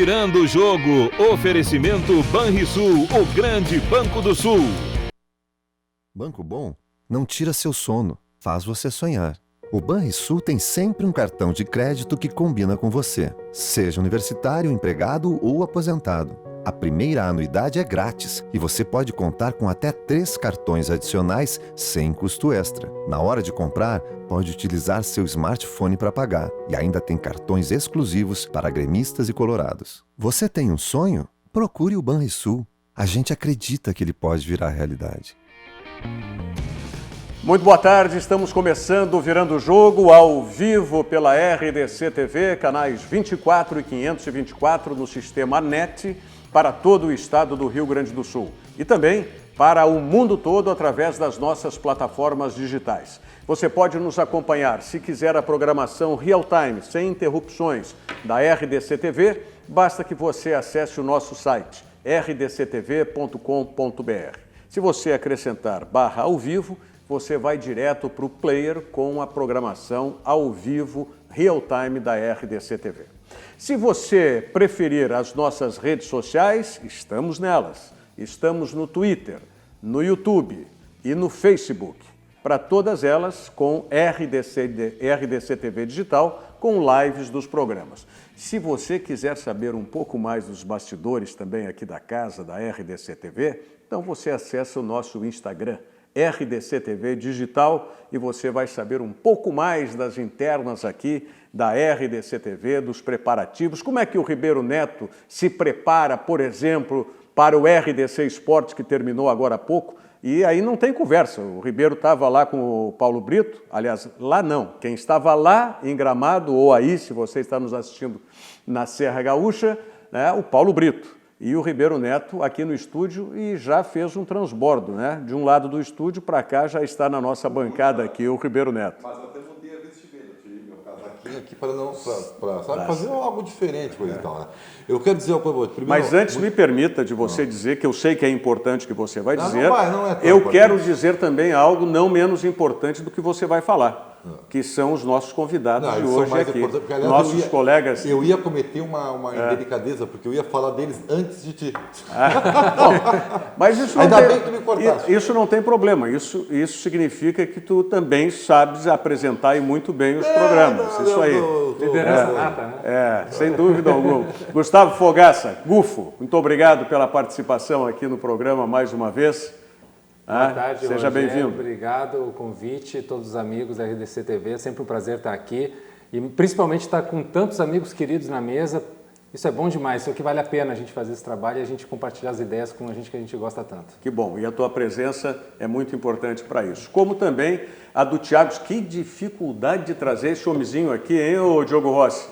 Virando o Jogo. Oferecimento Banrisul, o grande Banco do Sul. Banco Bom não tira seu sono, faz você sonhar. O Banrisul tem sempre um cartão de crédito que combina com você, seja universitário, empregado ou aposentado. A primeira anuidade é grátis e você pode contar com até 3 cartões adicionais sem custo extra. Na hora de comprar, pode utilizar seu smartphone para pagar e ainda tem cartões exclusivos para gremistas e colorados. Você tem um sonho? Procure o Banrisul. A gente acredita que ele pode virar realidade. Muito boa tarde, estamos começando o Virando o Jogo ao vivo pela RDC TV, canais 24 e 524 no sistema NET para todo o estado do Rio Grande do Sul e também para o mundo todo através das nossas plataformas digitais. Você pode nos acompanhar, se quiser a programação real-time, sem interrupções, da RDC TV, basta que você acesse o nosso site rdctv.com.br. Se você acrescentar /ao vivo, você vai direto para o player com a programação ao vivo, real-time da RDC TV. Se você preferir as nossas redes sociais, estamos nelas. Estamos no Twitter, no YouTube e no Facebook. Para todas elas, com RDC TV Digital, com lives dos programas. Se você quiser saber um pouco mais dos bastidores também aqui da casa da RDC TV, então você acessa o nosso Instagram, RDC TV Digital, e você vai saber um pouco mais das internas aqui da RDC TV, dos preparativos. Como é que o Ribeiro Neto se prepara, por exemplo, para o RDC Esportes, que terminou agora há pouco? E aí não tem conversa. O Ribeiro estava lá com o Paulo Brito, aliás, lá não. Quem estava lá em Gramado, ou aí, se você está nos assistindo na Serra Gaúcha, né, o Paulo Brito. E o Ribeiro Neto aqui no estúdio e já fez um transbordo, né? De um lado do estúdio para cá já está na nossa bancada aqui o Ribeiro Neto. Mas até mudei a vestimenta, eu tirei meu casaquinho aqui para não, sabe, fazer algo diferente, coisa e tal, né? Eu quero dizer uma coisa, primeiro... Mas antes me permita de você dizer, que eu sei que é importante que você vai dizer, não é tão eu importante. quero dizer também algo não menos importante do que você vai falar. Que são os nossos convidados de hoje aqui, porque, aliás, nossos colegas... Eu ia cometer uma indelicadeza, porque eu ia falar deles antes de ti. Bom, mas isso não Ainda tem, bem que tu me cortaste. Isso não tem problema, isso significa que tu também sabes apresentar muito bem os programas, isso aí. Liderança nata, né? Sem dúvida alguma. Gustavo Fogaça, Gufo, muito obrigado pela participação aqui no programa mais uma vez. Boa tarde, seja bem-vindo. Obrigado o convite, todos os amigos da RDC TV, é sempre um prazer estar aqui e principalmente estar com tantos amigos queridos na mesa. Isso é bom demais, isso é o que vale a pena a gente fazer esse trabalho e a gente compartilhar as ideias com a gente que a gente gosta tanto. Que bom, e a tua presença é muito importante para isso. Como também a do Thiago, que dificuldade de trazer esse homenzinho aqui, hein, ô Diogo Rossi?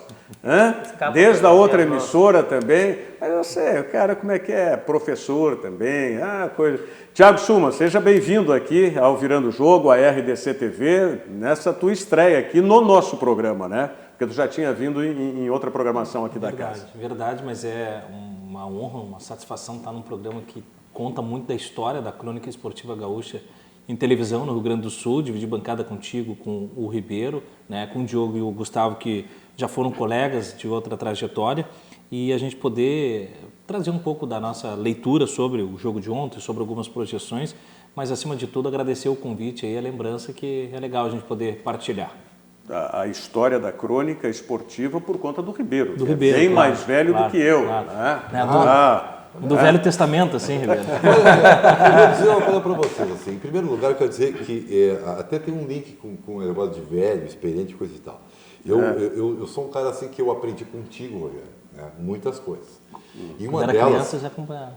Desde a outra emissora também, mas eu sei, o cara como é que é, professor também, coisa... Thiago Suma, seja bem-vindo aqui ao Virando o Jogo, à RDC TV, nessa tua estreia aqui no nosso programa, né? Porque tu já tinha vindo em outra programação aqui da casa. Verdade, mas é uma honra, uma satisfação estar num programa que conta muito da história da crônica esportiva gaúcha em televisão no Rio Grande do Sul, dividir bancada contigo, com o Ribeiro, né, com o Diogo e o Gustavo, que já foram colegas de outra trajetória, e a gente poder trazer um pouco da nossa leitura sobre o jogo de ontem, sobre algumas projeções, mas acima de tudo agradecer o convite e a lembrança, que é legal a gente poder partilhar. A história da crônica esportiva por conta do Ribeiro, do que Ribeiro, é bem mais velho do que eu. Claro. Né? Do Velho Testamento, assim, Ribeiro. Eu vou dizer uma coisa para vocês, assim. Em primeiro lugar, eu quero dizer que até tem um link com o negócio de velho, experiente, coisa e tal. Eu sou um cara assim que eu aprendi contigo, Rogério, né? Muitas coisas. E uma Quando delas... era criança, já acompanhava.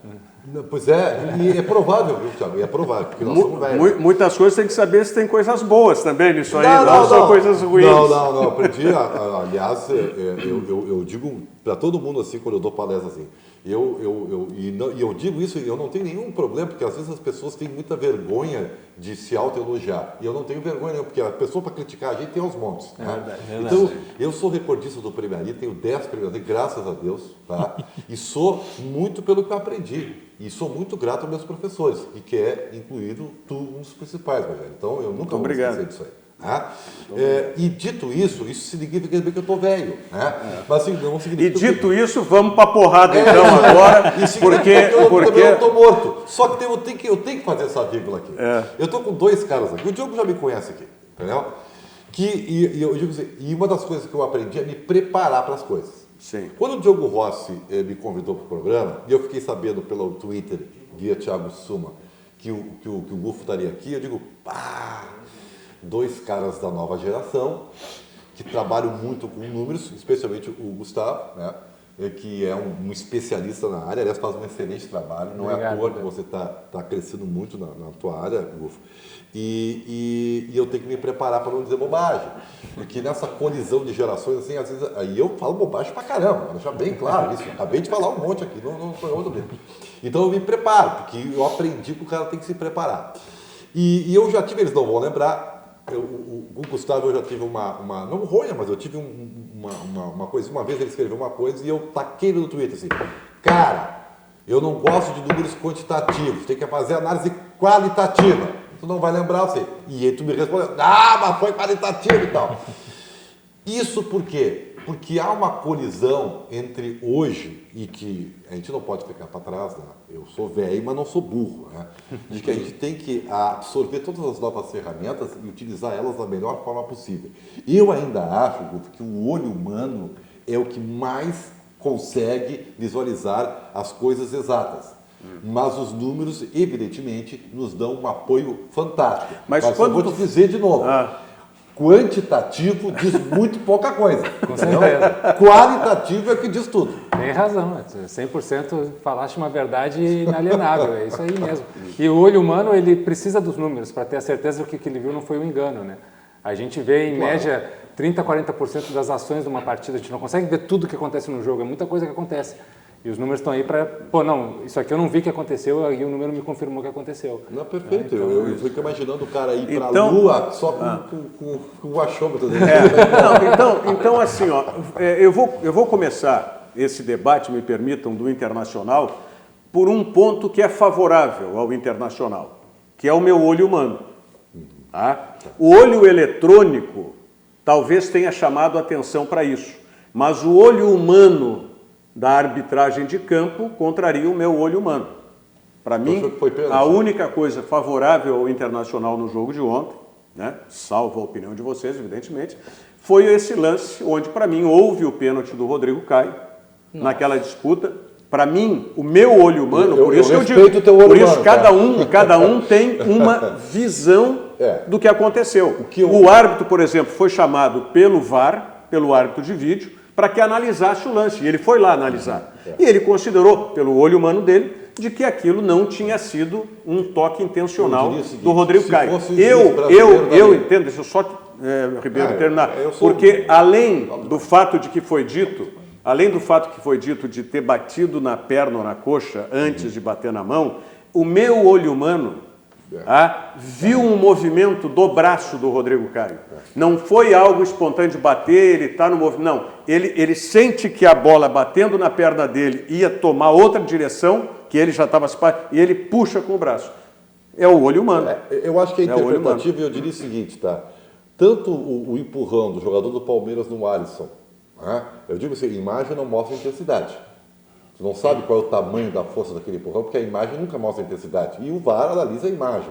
Pois é, e é provável, viu, Thiago? É provável, porque nós somos velhos. Muitas coisas tem que saber se tem coisas boas também nisso aí, não só coisas ruins. Não, aprendi, aliás, eu digo para todo mundo assim, quando eu dou palestra assim, eu digo isso e eu não tenho nenhum problema, porque às vezes as pessoas têm muita vergonha de se autoelogiar, e eu não tenho vergonha nenhuma, porque a pessoa para criticar a gente tem aos montes. Né? Verdade. Então, eu sou recordista do Prêmio Ari, tenho 10 prêmios Ari, graças a Deus, tá? E sou muito pelo que eu aprendi. E sou muito grato aos meus professores, e que é incluído tu, um dos principais, Rogério. Então, eu nunca vou esquecer disso aí. Né? E dito isso significa que eu estou velho. Né? Mas assim, não significa. E dito isso, vamos para a porrada então agora, porque eu estou morto. Só que eu tenho que fazer essa vírgula aqui. Eu estou com dois caras aqui. O Diogo já me conhece aqui, entendeu? Eu digo assim, e uma das coisas que eu aprendi é me preparar para as coisas. Sim. Quando o Diogo Rossi me convidou para o programa, e eu fiquei sabendo pelo Twitter, via Thiago Suma, que o Gufo estaria aqui, eu digo, dois caras da nova geração, que trabalham muito com números, especialmente o Gustavo, né, que é um especialista na área, aliás, faz um excelente trabalho, não é à toa que você está crescendo muito na tua área, Gufo. E eu tenho que me preparar para não dizer bobagem, porque nessa colisão de gerações, assim, às vezes, aí eu falo bobagem pra caramba, vou deixar bem claro isso, acabei de falar um monte aqui, não foi outro mesmo. Então eu me preparo, porque eu aprendi que o cara tem que se preparar. E eu já tive, eles não vão lembrar, o Gustavo, eu já tive uma não ruim, mas eu tive uma coisa, uma vez ele escreveu uma coisa e eu taquei no Twitter assim, cara, eu não gosto de números quantitativos, tem que fazer análise qualitativa. Tu não vai lembrar, eu sei. E aí tu me respondeu, mas foi qualitativo e tal. Isso por quê? Porque há uma colisão entre hoje e que a gente não pode ficar para trás, né? Eu sou velho, mas não sou burro, né? De que a gente tem que absorver todas as novas ferramentas e utilizar elas da melhor forma possível. Eu ainda acho, Gufo, que o olho humano é o que mais consegue visualizar as coisas exatas. Mas os números, evidentemente, nos dão um apoio fantástico. Mas quando eu vou te dizer de novo, quantitativo diz muito pouca coisa. Com certeza. Qualitativo é o que diz tudo. Tem razão, 100% falaste uma verdade inalienável, é isso aí mesmo. E o olho humano, ele precisa dos números para ter a certeza de que ele viu não foi um engano, né? A gente vê, em média, 30% a 40% das ações de uma partida, a gente não consegue ver tudo o que acontece no jogo, é muita coisa que acontece. E os números estão aí para, isso aqui eu não vi que aconteceu, e o número me confirmou que aconteceu. Não, perfeito. Então, eu fico imaginando o cara ir para a Lua só com o achômetro dele. Então, assim, eu vou começar esse debate, me permitam, do Internacional, por um ponto que é favorável ao Internacional, que é o meu olho humano. Tá? O olho eletrônico talvez tenha chamado atenção para isso, mas o olho humano da arbitragem de campo contraria o meu olho humano. Para mim, a única coisa favorável ao Internacional no jogo de ontem, né, salvo a opinião de vocês, evidentemente, foi esse lance onde, para mim, houve o pênalti do Rodrigo Caio naquela disputa. Para mim, o meu olho humano, por isso que eu digo, por isso cada um tem uma visão do que aconteceu. O árbitro, por exemplo, foi chamado pelo VAR, pelo árbitro de vídeo, para que analisasse o lance. E ele foi lá analisar. E ele considerou, pelo olho humano dele, de que aquilo não tinha sido um toque intencional do Rodrigo Caio. Eu entendo, deixa eu só, Ribeiro, terminar. Porque além do fato que foi dito de ter batido na perna ou na coxa antes de bater na mão, o meu olho humano viu um movimento do braço do Rodrigo Caio. Não foi algo espontâneo de bater, ele está no movimento. Não, ele sente que a bola batendo na perna dele ia tomar outra direção, que ele já estava... E ele puxa com o braço. É o olho humano. Eu acho que é interpretativo, e eu diria o seguinte, tá? Tanto o empurrão do jogador do Palmeiras no Alisson, eu digo assim, imagem não mostra intensidade. Você não sabe qual é o tamanho da força daquele empurrão, porque a imagem nunca mostra a intensidade. E o VAR analisa a imagem.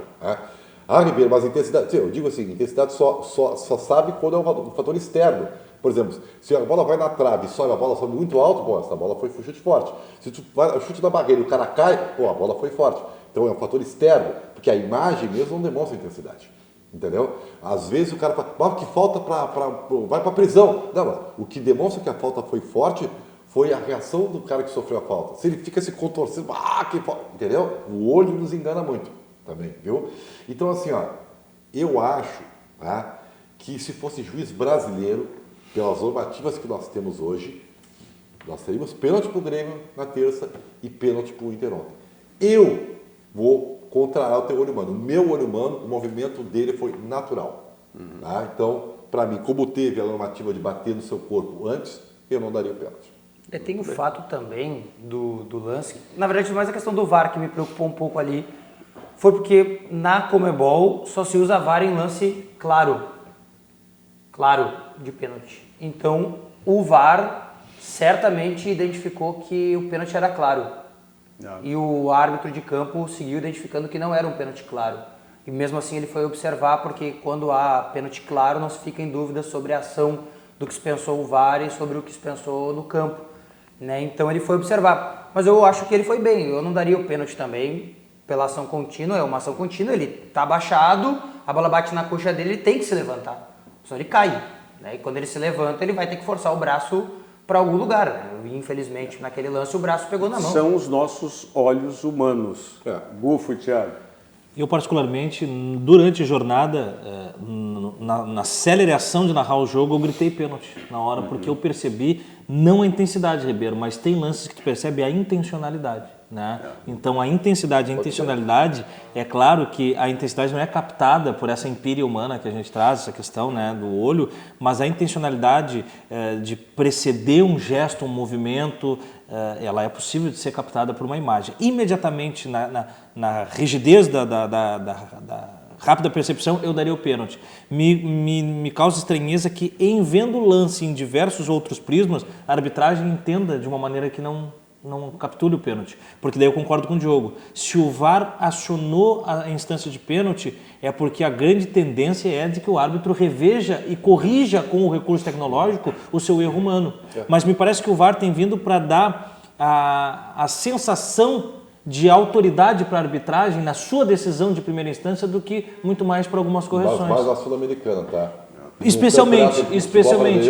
Ribeiro, mas a intensidade... Eu digo assim, intensidade só sabe quando é um fator externo. Por exemplo, se a bola vai na trave e a bola sobe muito alto, essa bola foi chute forte. Se tu vai chute na barreira e o cara cai, a bola foi forte. Então é um fator externo, porque a imagem mesmo não demonstra intensidade. Entendeu? Às vezes o cara fala, que falta vai para prisão. Não, mas o que demonstra que a falta foi forte foi a reação do cara que sofreu a falta. Se ele fica se contorcendo, que falta, entendeu? O olho nos engana muito também, viu? Então, assim, eu acho que se fosse juiz brasileiro, pelas normativas que nós temos hoje, nós teríamos pênalti para o Grêmio na terça e pênalti para o Inter ontem. Eu vou contrariar o teu olho humano. O meu olho humano, o movimento dele foi natural. Então, para mim, como teve a normativa de bater no seu corpo antes, eu não daria o pênalti. Tem o fato também do lance, na verdade mais a questão do VAR que me preocupou um pouco ali, foi porque na Conmebol só se usa VAR em lance claro, claro de pênalti. Então, o VAR certamente identificou que o pênalti era claro. E o árbitro de campo seguiu identificando que não era um pênalti claro. E mesmo assim ele foi observar, porque quando há pênalti claro não se fica em dúvida sobre a ação do que se pensou o VAR e sobre o que se pensou no campo, né? Então ele foi observar. Mas eu acho que ele foi bem. Eu não daria o pênalti também pela ação contínua. É uma ação contínua, ele está abaixado, a bola bate na coxa dele, ele tem que se levantar. Senão ele cai, né? E quando ele se levanta, ele vai ter que forçar o braço para algum lugar, né? Infelizmente, naquele lance, o braço pegou na mão. São os nossos olhos humanos. Gufo e Thiago. Eu, particularmente, durante a jornada, na célere ação de narrar o jogo, eu gritei pênalti na hora, porque eu percebi, não a intensidade, Ribeiro, mas tem lances que tu percebe a intencionalidade, né? Então, a intensidade e a intencionalidade, é claro que a intensidade não é captada por essa empíria humana que a gente traz, essa questão, né, do olho, mas a intencionalidade de preceder um gesto, um movimento, ela é possível de ser captada por uma imagem. Imediatamente, na rigidez da rápida percepção, eu daria o pênalti. Me causa estranheza que, em vendo o lance em diversos outros prismas, a arbitragem entenda de uma maneira que não capture o pênalti. Porque daí eu concordo com o Diogo. Se o VAR acionou a instância de pênalti, é porque a grande tendência é de que o árbitro reveja e corrija com o recurso tecnológico o seu erro humano. Mas me parece que o VAR tem vindo para dar a sensação de autoridade para a arbitragem na sua decisão de primeira instância do que muito mais para algumas correções. Mas a Sul-Americana, tá? Especialmente,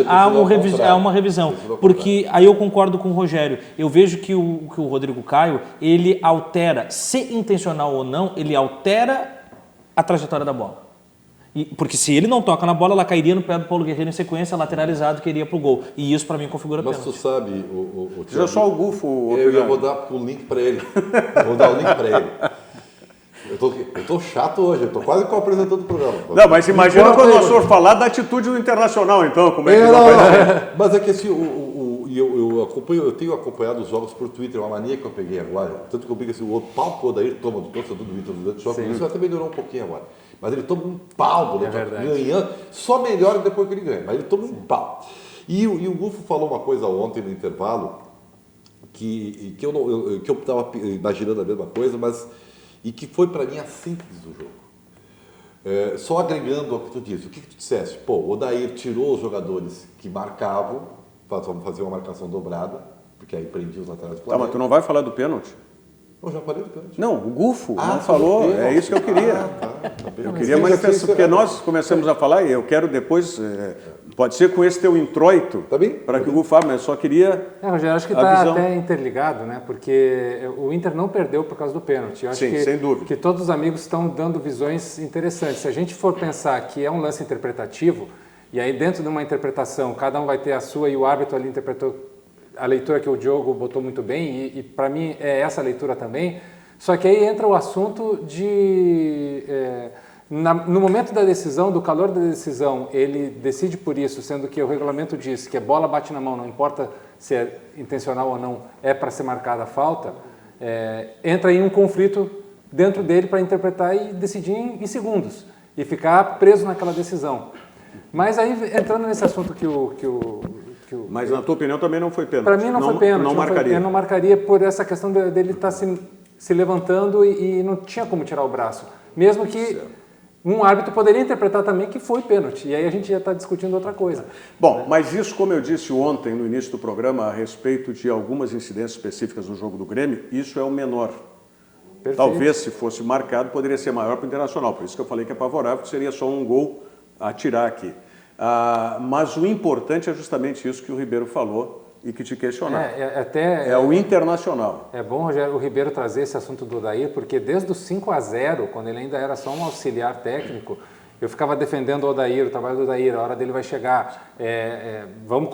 há uma revisão, porque aí eu concordo com o Rogério. Eu vejo que o Rodrigo Caio, ele altera, se intencional ou não, ele altera a trajetória da bola. Porque se ele não toca na bola, ela cairia no pé do Paulo Guerreiro em sequência, lateralizado, que iria para o gol. E isso para mim configura pênalti. Mas tu sabe, Já só o Gufo. Eu vou dar o link para ele. Vou dar o link para ele. Eu tô chato hoje, eu tô quase com o apresentador do programa. Não, mas imagina quando nós for falar da atitude do Internacional, então, como é que vai ser? Mas é que assim, eu tenho acompanhado os jogos por Twitter, uma mania que eu peguei agora, tanto que eu peguei assim, o pau que o Odair toma do torcedor do Inter durante o jogo, isso até melhorou um pouquinho agora. Mas ele toma um pau durante o jogo, ganhando, só melhora depois que ele ganha, mas ele toma um pau. E o Gufo falou uma coisa ontem no intervalo, que eu estava imaginando a mesma coisa, mas e que foi para mim a síntese do jogo. Só agregando ao que tu disse, o que tu disseste? Pô, o Odair tirou os jogadores que marcavam, vamos fazer uma marcação dobrada, porque aí prendia os laterais do Flamengo. Tá, mas tu não vai falar do pênalti? Eu já falei do pênalti. Não, o Gufo não falou, é isso que eu queria. Eu queria manifestar, porque nós começamos a falar e eu quero depois, pode ser com esse teu introito, para que o Gufo fale, mas eu só queria Rogério, acho que está até interligado, né? Porque o Inter não perdeu por causa do pênalti. Eu acho Sim, sem dúvida. Que todos os amigos estão dando visões interessantes. Se a gente for pensar que é um lance interpretativo, e aí dentro de uma interpretação, cada um vai ter a sua e o árbitro ali interpretou a leitura que o Diogo botou muito bem, e para mim é essa leitura também, só que aí entra o assunto de... no momento da decisão, do calor da decisão, ele decide por isso, sendo que o regulamento diz que a bola bate na mão, não importa se é intencional ou não, é para ser marcada a falta, entra em um conflito dentro dele para interpretar e decidir em segundos, e ficar preso naquela decisão. Mas aí, entrando nesse assunto que o Mas na tua opinião também não foi pênalti? Para mim não foi pênalti. Não marcaria? Eu não marcaria por essa questão dele estar se levantando e não tinha como tirar o braço. Mesmo que um árbitro poderia interpretar também que foi pênalti. E aí a gente já está discutindo outra coisa. Bom, mas isso, como eu disse ontem no início do programa, a respeito de algumas incidências específicas no jogo do Grêmio, isso é o menor. Perfeito. Talvez, se fosse marcado, poderia ser maior para o Internacional. Por isso que eu falei que é favorável, que seria só um gol a tirar aqui. Mas o importante é justamente isso que o Ribeiro falou e que te questionou. É o Internacional. É bom, Rogério, o Ribeiro trazer esse assunto do Odair, porque desde o 5-0, quando ele ainda era só um auxiliar técnico, eu ficava defendendo o Odair, o trabalho do Odair, a hora dele vai chegar, vamos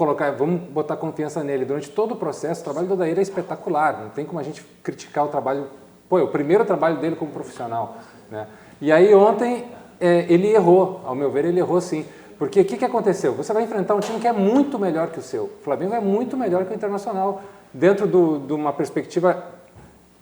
botar confiança nele. Durante todo o processo, o trabalho do Odair é espetacular, não tem como a gente criticar o trabalho, o primeiro trabalho dele como profissional, né? E aí ontem ele errou, ao meu ver ele errou sim. Porque o que aconteceu? Você vai enfrentar um time que é muito melhor que o seu. O Flamengo é muito melhor que o Internacional, dentro de uma perspectiva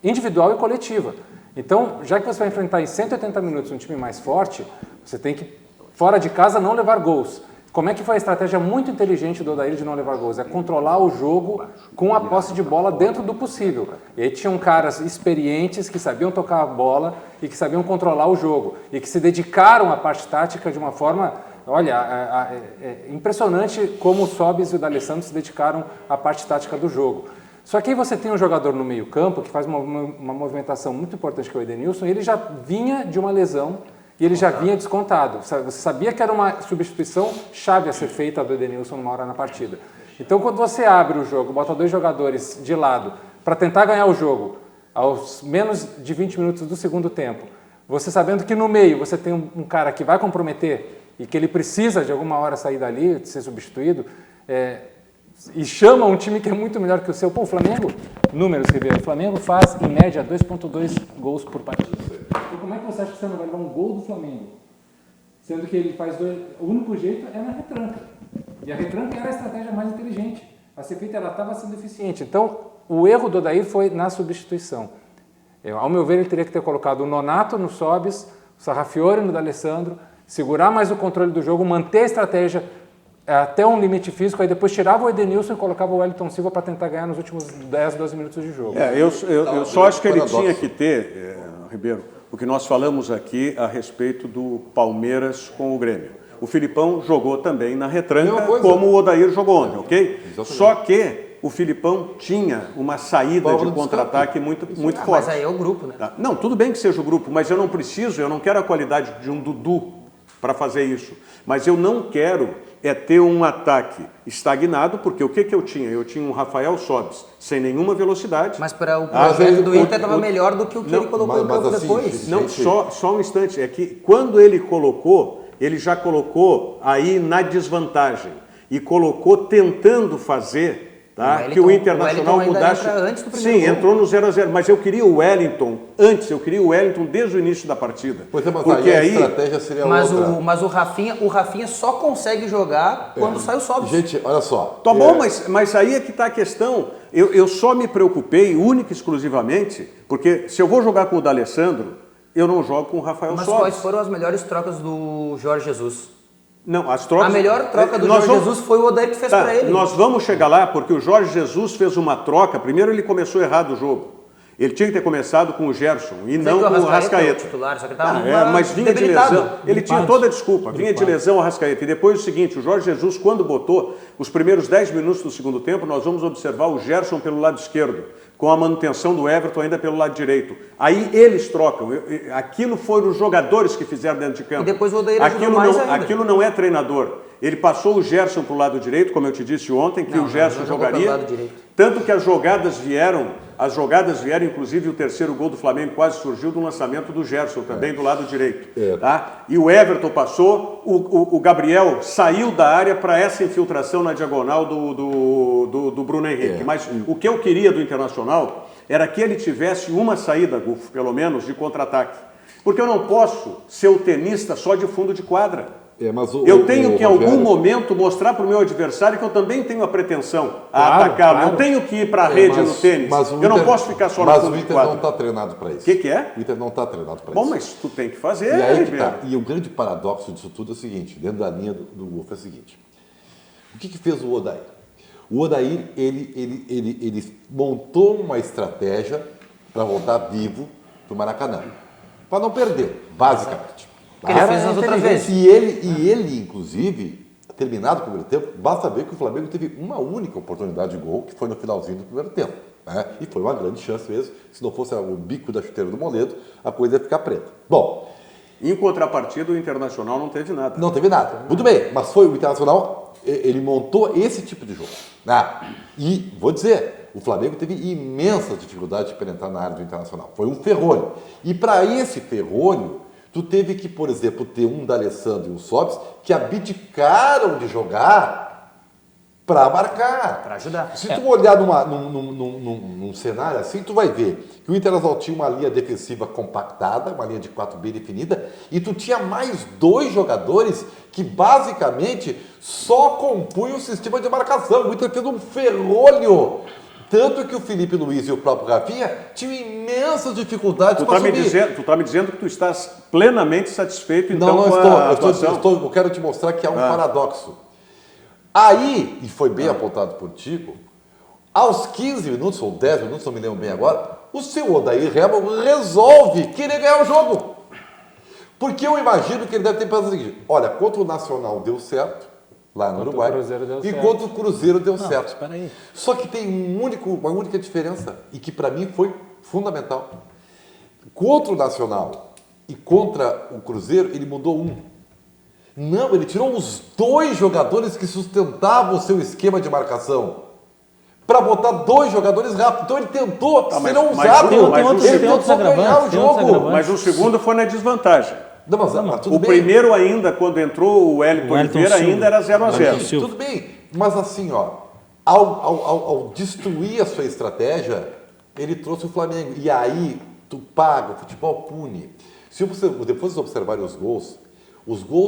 individual e coletiva. Então, já que você vai enfrentar em 180 minutos um time mais forte, você tem que, fora de casa, não levar gols. como é que foi a estratégia muito inteligente do Odair de não levar gols? É controlar o jogo com a posse de bola dentro do possível. E aí tinham caras experientes que sabiam tocar a bola e que sabiam controlar o jogo e que se dedicaram à parte tática de uma forma... Olha, é impressionante como o Sobis e o D'Alessandro se dedicaram à parte tática do jogo. Só que aí você tem um jogador no meio campo que faz uma movimentação muito importante, que é o Edenilson, e ele já vinha de uma lesão e ele já vinha descontado. Você sabia que era uma substituição chave a ser feita do Edenilson numa hora na partida. Então, quando você abre o jogo, bota 2 jogadores de lado para tentar ganhar o jogo aos menos de 20 minutos do segundo tempo, você sabendo que no meio você tem um cara que vai comprometer e que ele precisa de alguma hora sair dali, de ser substituído, e chama um time que é muito melhor que o seu. Pô, o Flamengo, números, Ribeiro, o Flamengo faz em média 2,2 gols por partida. Então como é que você acha que você não vai levar um gol do Flamengo? Sendo que ele faz 2, o único jeito é na retranca. E a retranca era a estratégia mais inteligente. A ser feita, ela estava sendo eficiente. Então, o erro do Odair foi na substituição. Ao meu ver, ele teria que ter colocado o Nonato no Sobis, o Sarrafiore no D'Alessandro, segurar mais o controle do jogo, manter a estratégia até um limite físico, aí depois tirava o Edenilson e colocava o Wellington Silva para tentar ganhar nos últimos 10, 12 minutos de jogo. Eu só acho que ele tinha que ter, Ribeiro, o que nós falamos aqui a respeito do Palmeiras com o Grêmio. O Filipão jogou também na retranca, como o Odair jogou ontem, ok? Exatamente. Só que o Filipão tinha uma saída de contra-ataque muito forte. Mas aí é o grupo, né? Tá? Não, tudo bem que seja o grupo, mas eu não quero a qualidade de um Dudu para fazer isso. Mas eu não quero ter um ataque estagnado, porque o que eu tinha? Eu tinha um Rafael Sobis sem nenhuma velocidade. Mas para o projeto do Inter estava melhor do que o que ele colocou no campo depois. Não, só um instante. É que quando ele colocou, ele já colocou aí na desvantagem. E colocou tentando fazer... Tá? Que o Internacional mudasse. Antes do Sim, gol. entrou no 0-0, mas eu queria o Wellington antes, eu queria o Wellington desde o início da partida. Pois é, mas porque aí a estratégia seria outra. Mas o Rafinha só consegue jogar quando sai o Sobis. Gente, olha só. Tá bom, mas aí é que está a questão. Eu só me preocupei única e exclusivamente, porque se eu vou jogar com o D'Alessandro, eu não jogo com o Rafael Sobis. Mas quais foram as melhores trocas do Jorge Jesus? Não, as trocas... A melhor troca do Jorge Jesus foi o Odair que fez para ele. Nós vamos chegar lá, porque o Jorge Jesus fez uma troca. Primeiro ele começou errado o jogo. Ele tinha que ter começado com o Gerson e não com o Arrascaeta. Titular, só que mas vinha de lesão. Ele tinha toda a desculpa. Vinha de lesão o Arrascaeta. E depois o seguinte, o Jorge Jesus, quando botou os primeiros 10 minutos do segundo tempo, nós vamos observar o Gerson pelo lado esquerdo, com a manutenção do Everton ainda pelo lado direito. Aí eles trocam. Aquilo foram os jogadores que fizeram dentro de campo. E depois o Odair ajudou mais ainda. Aquilo não é treinador. Ele passou o Gerson para o lado direito, como eu te disse ontem, que o Gerson jogaria. Tanto que as jogadas vieram, inclusive o terceiro gol do Flamengo quase surgiu do lançamento do Gerson, também do lado direito. Tá? E o Everton passou, o Gabriel saiu da área para essa infiltração na diagonal do Bruno Henrique. Mas o que eu queria do Internacional era que ele tivesse uma saída, Gufo, pelo menos, de contra-ataque. Porque eu não posso ser o tenista só de fundo de quadra. Eu tenho que, em algum momento, mostrar para o meu adversário que eu também tenho a pretensão a atacá-lo. Eu tenho que ir para a rede no tênis. Eu não posso ficar só no fundo de quadra. Mas o Inter não está treinado para isso. O que é? O Inter não está treinado para isso. Bom, mas tu tem que fazer. E aí que tá. E o grande paradoxo disso tudo é o seguinte, dentro da linha do Wolff, é o seguinte. O que fez o Odair? O Odair, ele montou uma estratégia para voltar vivo para o Maracanã. Para não perder, basicamente. Ele fez as outras vezes. E ele, inclusive, terminado o primeiro tempo, basta ver que o Flamengo teve uma única oportunidade de gol, que foi no finalzinho do primeiro tempo. Né? E foi uma grande chance mesmo. Se não fosse o bico da chuteira do Moledo, a coisa ia ficar preta. Bom, em contrapartida, o Internacional não teve nada. Não teve nada. Muito bem, mas foi o Internacional, ele montou esse tipo de jogo. E, vou dizer, o Flamengo teve imensas dificuldades de penetrar na área do Internacional. Foi um ferrolho. E para esse ferrolho, tu teve que, por exemplo, ter um D'Alessandro e um Sobis que abdicaram de jogar para marcar. Para ajudar. Se tu olhar num cenário assim, tu vai ver que o Internacional tinha uma linha defensiva compactada, uma linha de 4B definida, e tu tinha mais 2 jogadores que basicamente só compunham o sistema de marcação. O Inter fez um ferrolho. Tanto que o Felipe Luiz e o próprio Rafinha tinham imensas dificuldades para subir. Tu está me dizendo que tu estás plenamente satisfeito, então, não com a atuação? Eu quero te mostrar que há um paradoxo. Aí, e foi bem apontado por Tico, aos 15 minutos, ou 10 minutos, não me lembro bem agora, o seu Odair Hellmann resolve querer ganhar o jogo. Porque eu imagino que ele deve ter pensado o seguinte, olha, contra o Nacional deu certo, lá no Uruguai, e contra o Cruzeiro deu certo. Espera aí. Só que tem uma única diferença, e que para mim foi fundamental. Contra o Nacional e contra o Cruzeiro, ele mudou um. Não, ele tirou os 2 jogadores que sustentavam o seu esquema de marcação para botar 2 jogadores rápidos. Então ele tentou ser ousado. Ele tentou ganhar o jogo. Mas o segundo foi na desvantagem. Não, mas tudo O bem. primeiro ainda, quando entrou o Wellington Oliveira, Silva. ainda era 0-0. Tudo bem. Mas assim, ó, ao destruir a sua estratégia, ele trouxe o Flamengo. E aí, tu paga, o futebol pune. Se você, depois de observarem os gols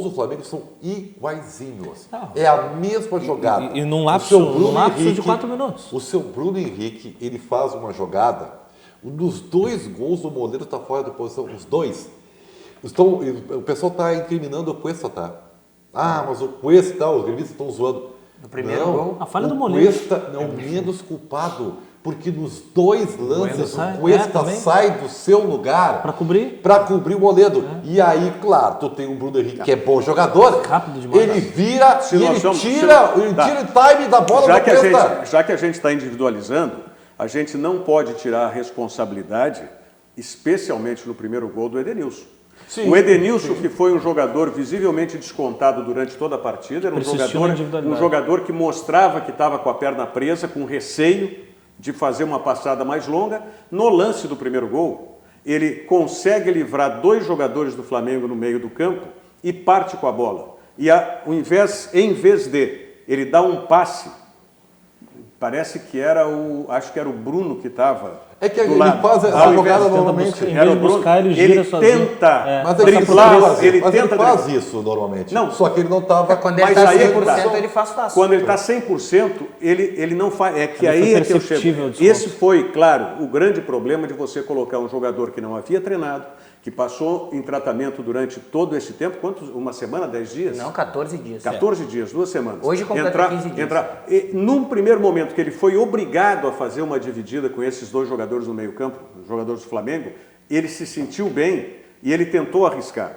do Flamengo são iguaizinhos. É a mesma jogada. E num lapso de 4 minutos. O seu Bruno Henrique, ele faz uma jogada, um dos 2 gols do Moleiro está fora de posição, os 2. O pessoal está incriminando o Cuesta, tá? Ah, mas o Cuesta, os gremistas estão zoando. No primeiro gol, a falha do O Moleiro. Cuesta é o menos culpado, porque nos 2 lances sai, o Cuesta também. sai do seu lugar Para cobrir. para cobrir o Moledo. E aí, claro, tu tem um Bruno Henrique que é bom jogador. Rápido demais. Ele vira Se e nós ele somos- tira o time da bola do Cuesta. Já que a gente está individualizando, a gente não pode tirar a responsabilidade, especialmente no primeiro gol do Edenilson. Sim, O Edenilson, que foi um jogador visivelmente descontado durante toda a partida, era Persistiu na individualidade. um jogador que mostrava que estava com a perna presa, com receio de fazer uma passada mais longa. No lance do primeiro gol, ele consegue livrar 2 jogadores do Flamengo no meio do campo e parte com a bola. E em vez de ele dar um passe, parece que acho que era o Bruno que estava É que do ele lado. faz essa Ao invés jogada de normalmente. Em Era vez o de Bruno. buscar, ele gira sozinho. Tenta Mas ele driblar, faz, ele mas tenta ele faz driblar. isso normalmente. Não. Só que ele não estava. quando ele Mas está aí é que 100%, tá. ele faz fácil. Quando ele está 100%, ele não faz. É que Ele aí foi é que eu perceptível o chego. desconto. Esse foi, claro, o grande problema de você colocar um jogador que não havia treinado, que passou em tratamento durante todo esse tempo. Quantos? Uma semana, 10 dias? Não, 14 dias. 14 dias, 2 semanas. Hoje completa 15 dias. E, num primeiro momento que ele foi obrigado a fazer uma dividida com esses 2 jogadores no meio-campo, os jogadores do Flamengo, ele se sentiu bem e ele tentou arriscar.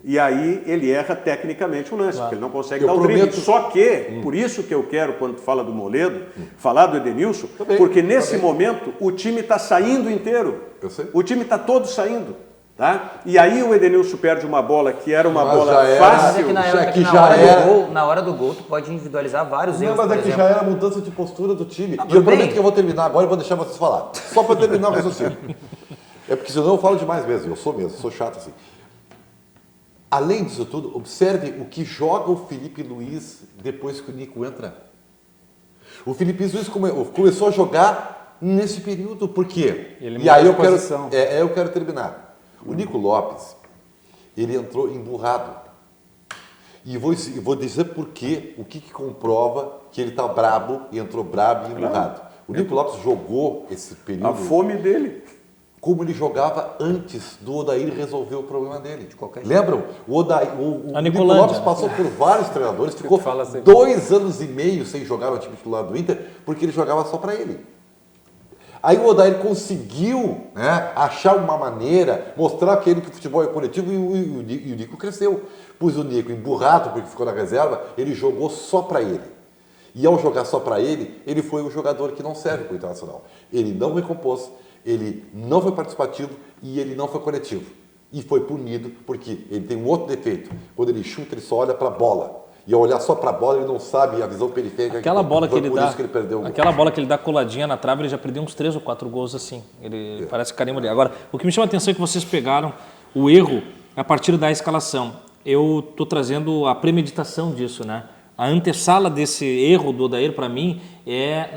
E aí ele erra tecnicamente o lance, porque ele não consegue dar o drible. Só que, por isso que eu quero, quando fala do Moledo, falar do Edenilson, porque nesse momento o time está saindo inteiro. Eu sei. O time está todo saindo. Tá? E aí o Edenilson perde uma bola que era uma Mas bola já era- Mas fácil. é que na, já hora, que na já hora era- do gol, na hora do gol, tu pode individualizar vários Não, erros, mas por é que exemplo. já era a mudança de postura do time. E eu tudo bem. prometo que eu vou terminar agora e vou deixar vocês falar. Só para terminar o raciocínio. É porque senão eu falo demais mesmo. Eu sou chato assim. Além disso tudo, observe o que joga o Felipe Luiz depois que o Nico entra. O Felipe Luiz começou a jogar nesse período. Por quê? Ele E aí mudou eu de quero, posição. eu quero terminar. O Nico Lopes, ele entrou emburrado. E vou dizer por quê, o que comprova que ele está brabo e entrou brabo e emburrado. O Nico Lopes jogou esse período A fome dele. como ele jogava antes do Odair resolver o problema dele. De qualquer Lembram? O Nico Nicolândia. Lopes passou por vários treinadores, ficou fala sempre. 2 anos e meio sem jogar no time titular do Inter, porque ele jogava só para ele. Aí o Odair conseguiu, né, achar uma maneira, mostrar que o futebol é coletivo e o Nico cresceu. Pois o Nico, emburrado porque ficou na reserva, ele jogou só para ele. E ao jogar só para ele, ele foi o jogador que não serve para o Internacional. Ele não recompôs, ele não foi participativo e ele não foi coletivo. E foi punido porque ele tem um outro defeito. Quando ele chuta, ele só olha para a bola. E ao olhar só para a bola, ele não sabe a visão periférica. Aquela bola que foi ele por dá, isso que ele perdeu o gol. aquela bola que ele dá coladinha na trave, ele já perdeu uns 3 ou 4 gols assim. Ele parece carimbo ali. Agora, o que me chama a atenção é que vocês pegaram o erro a partir da escalação. Eu estou trazendo a premeditação disso, né? A antessala desse erro do Odair, para mim, é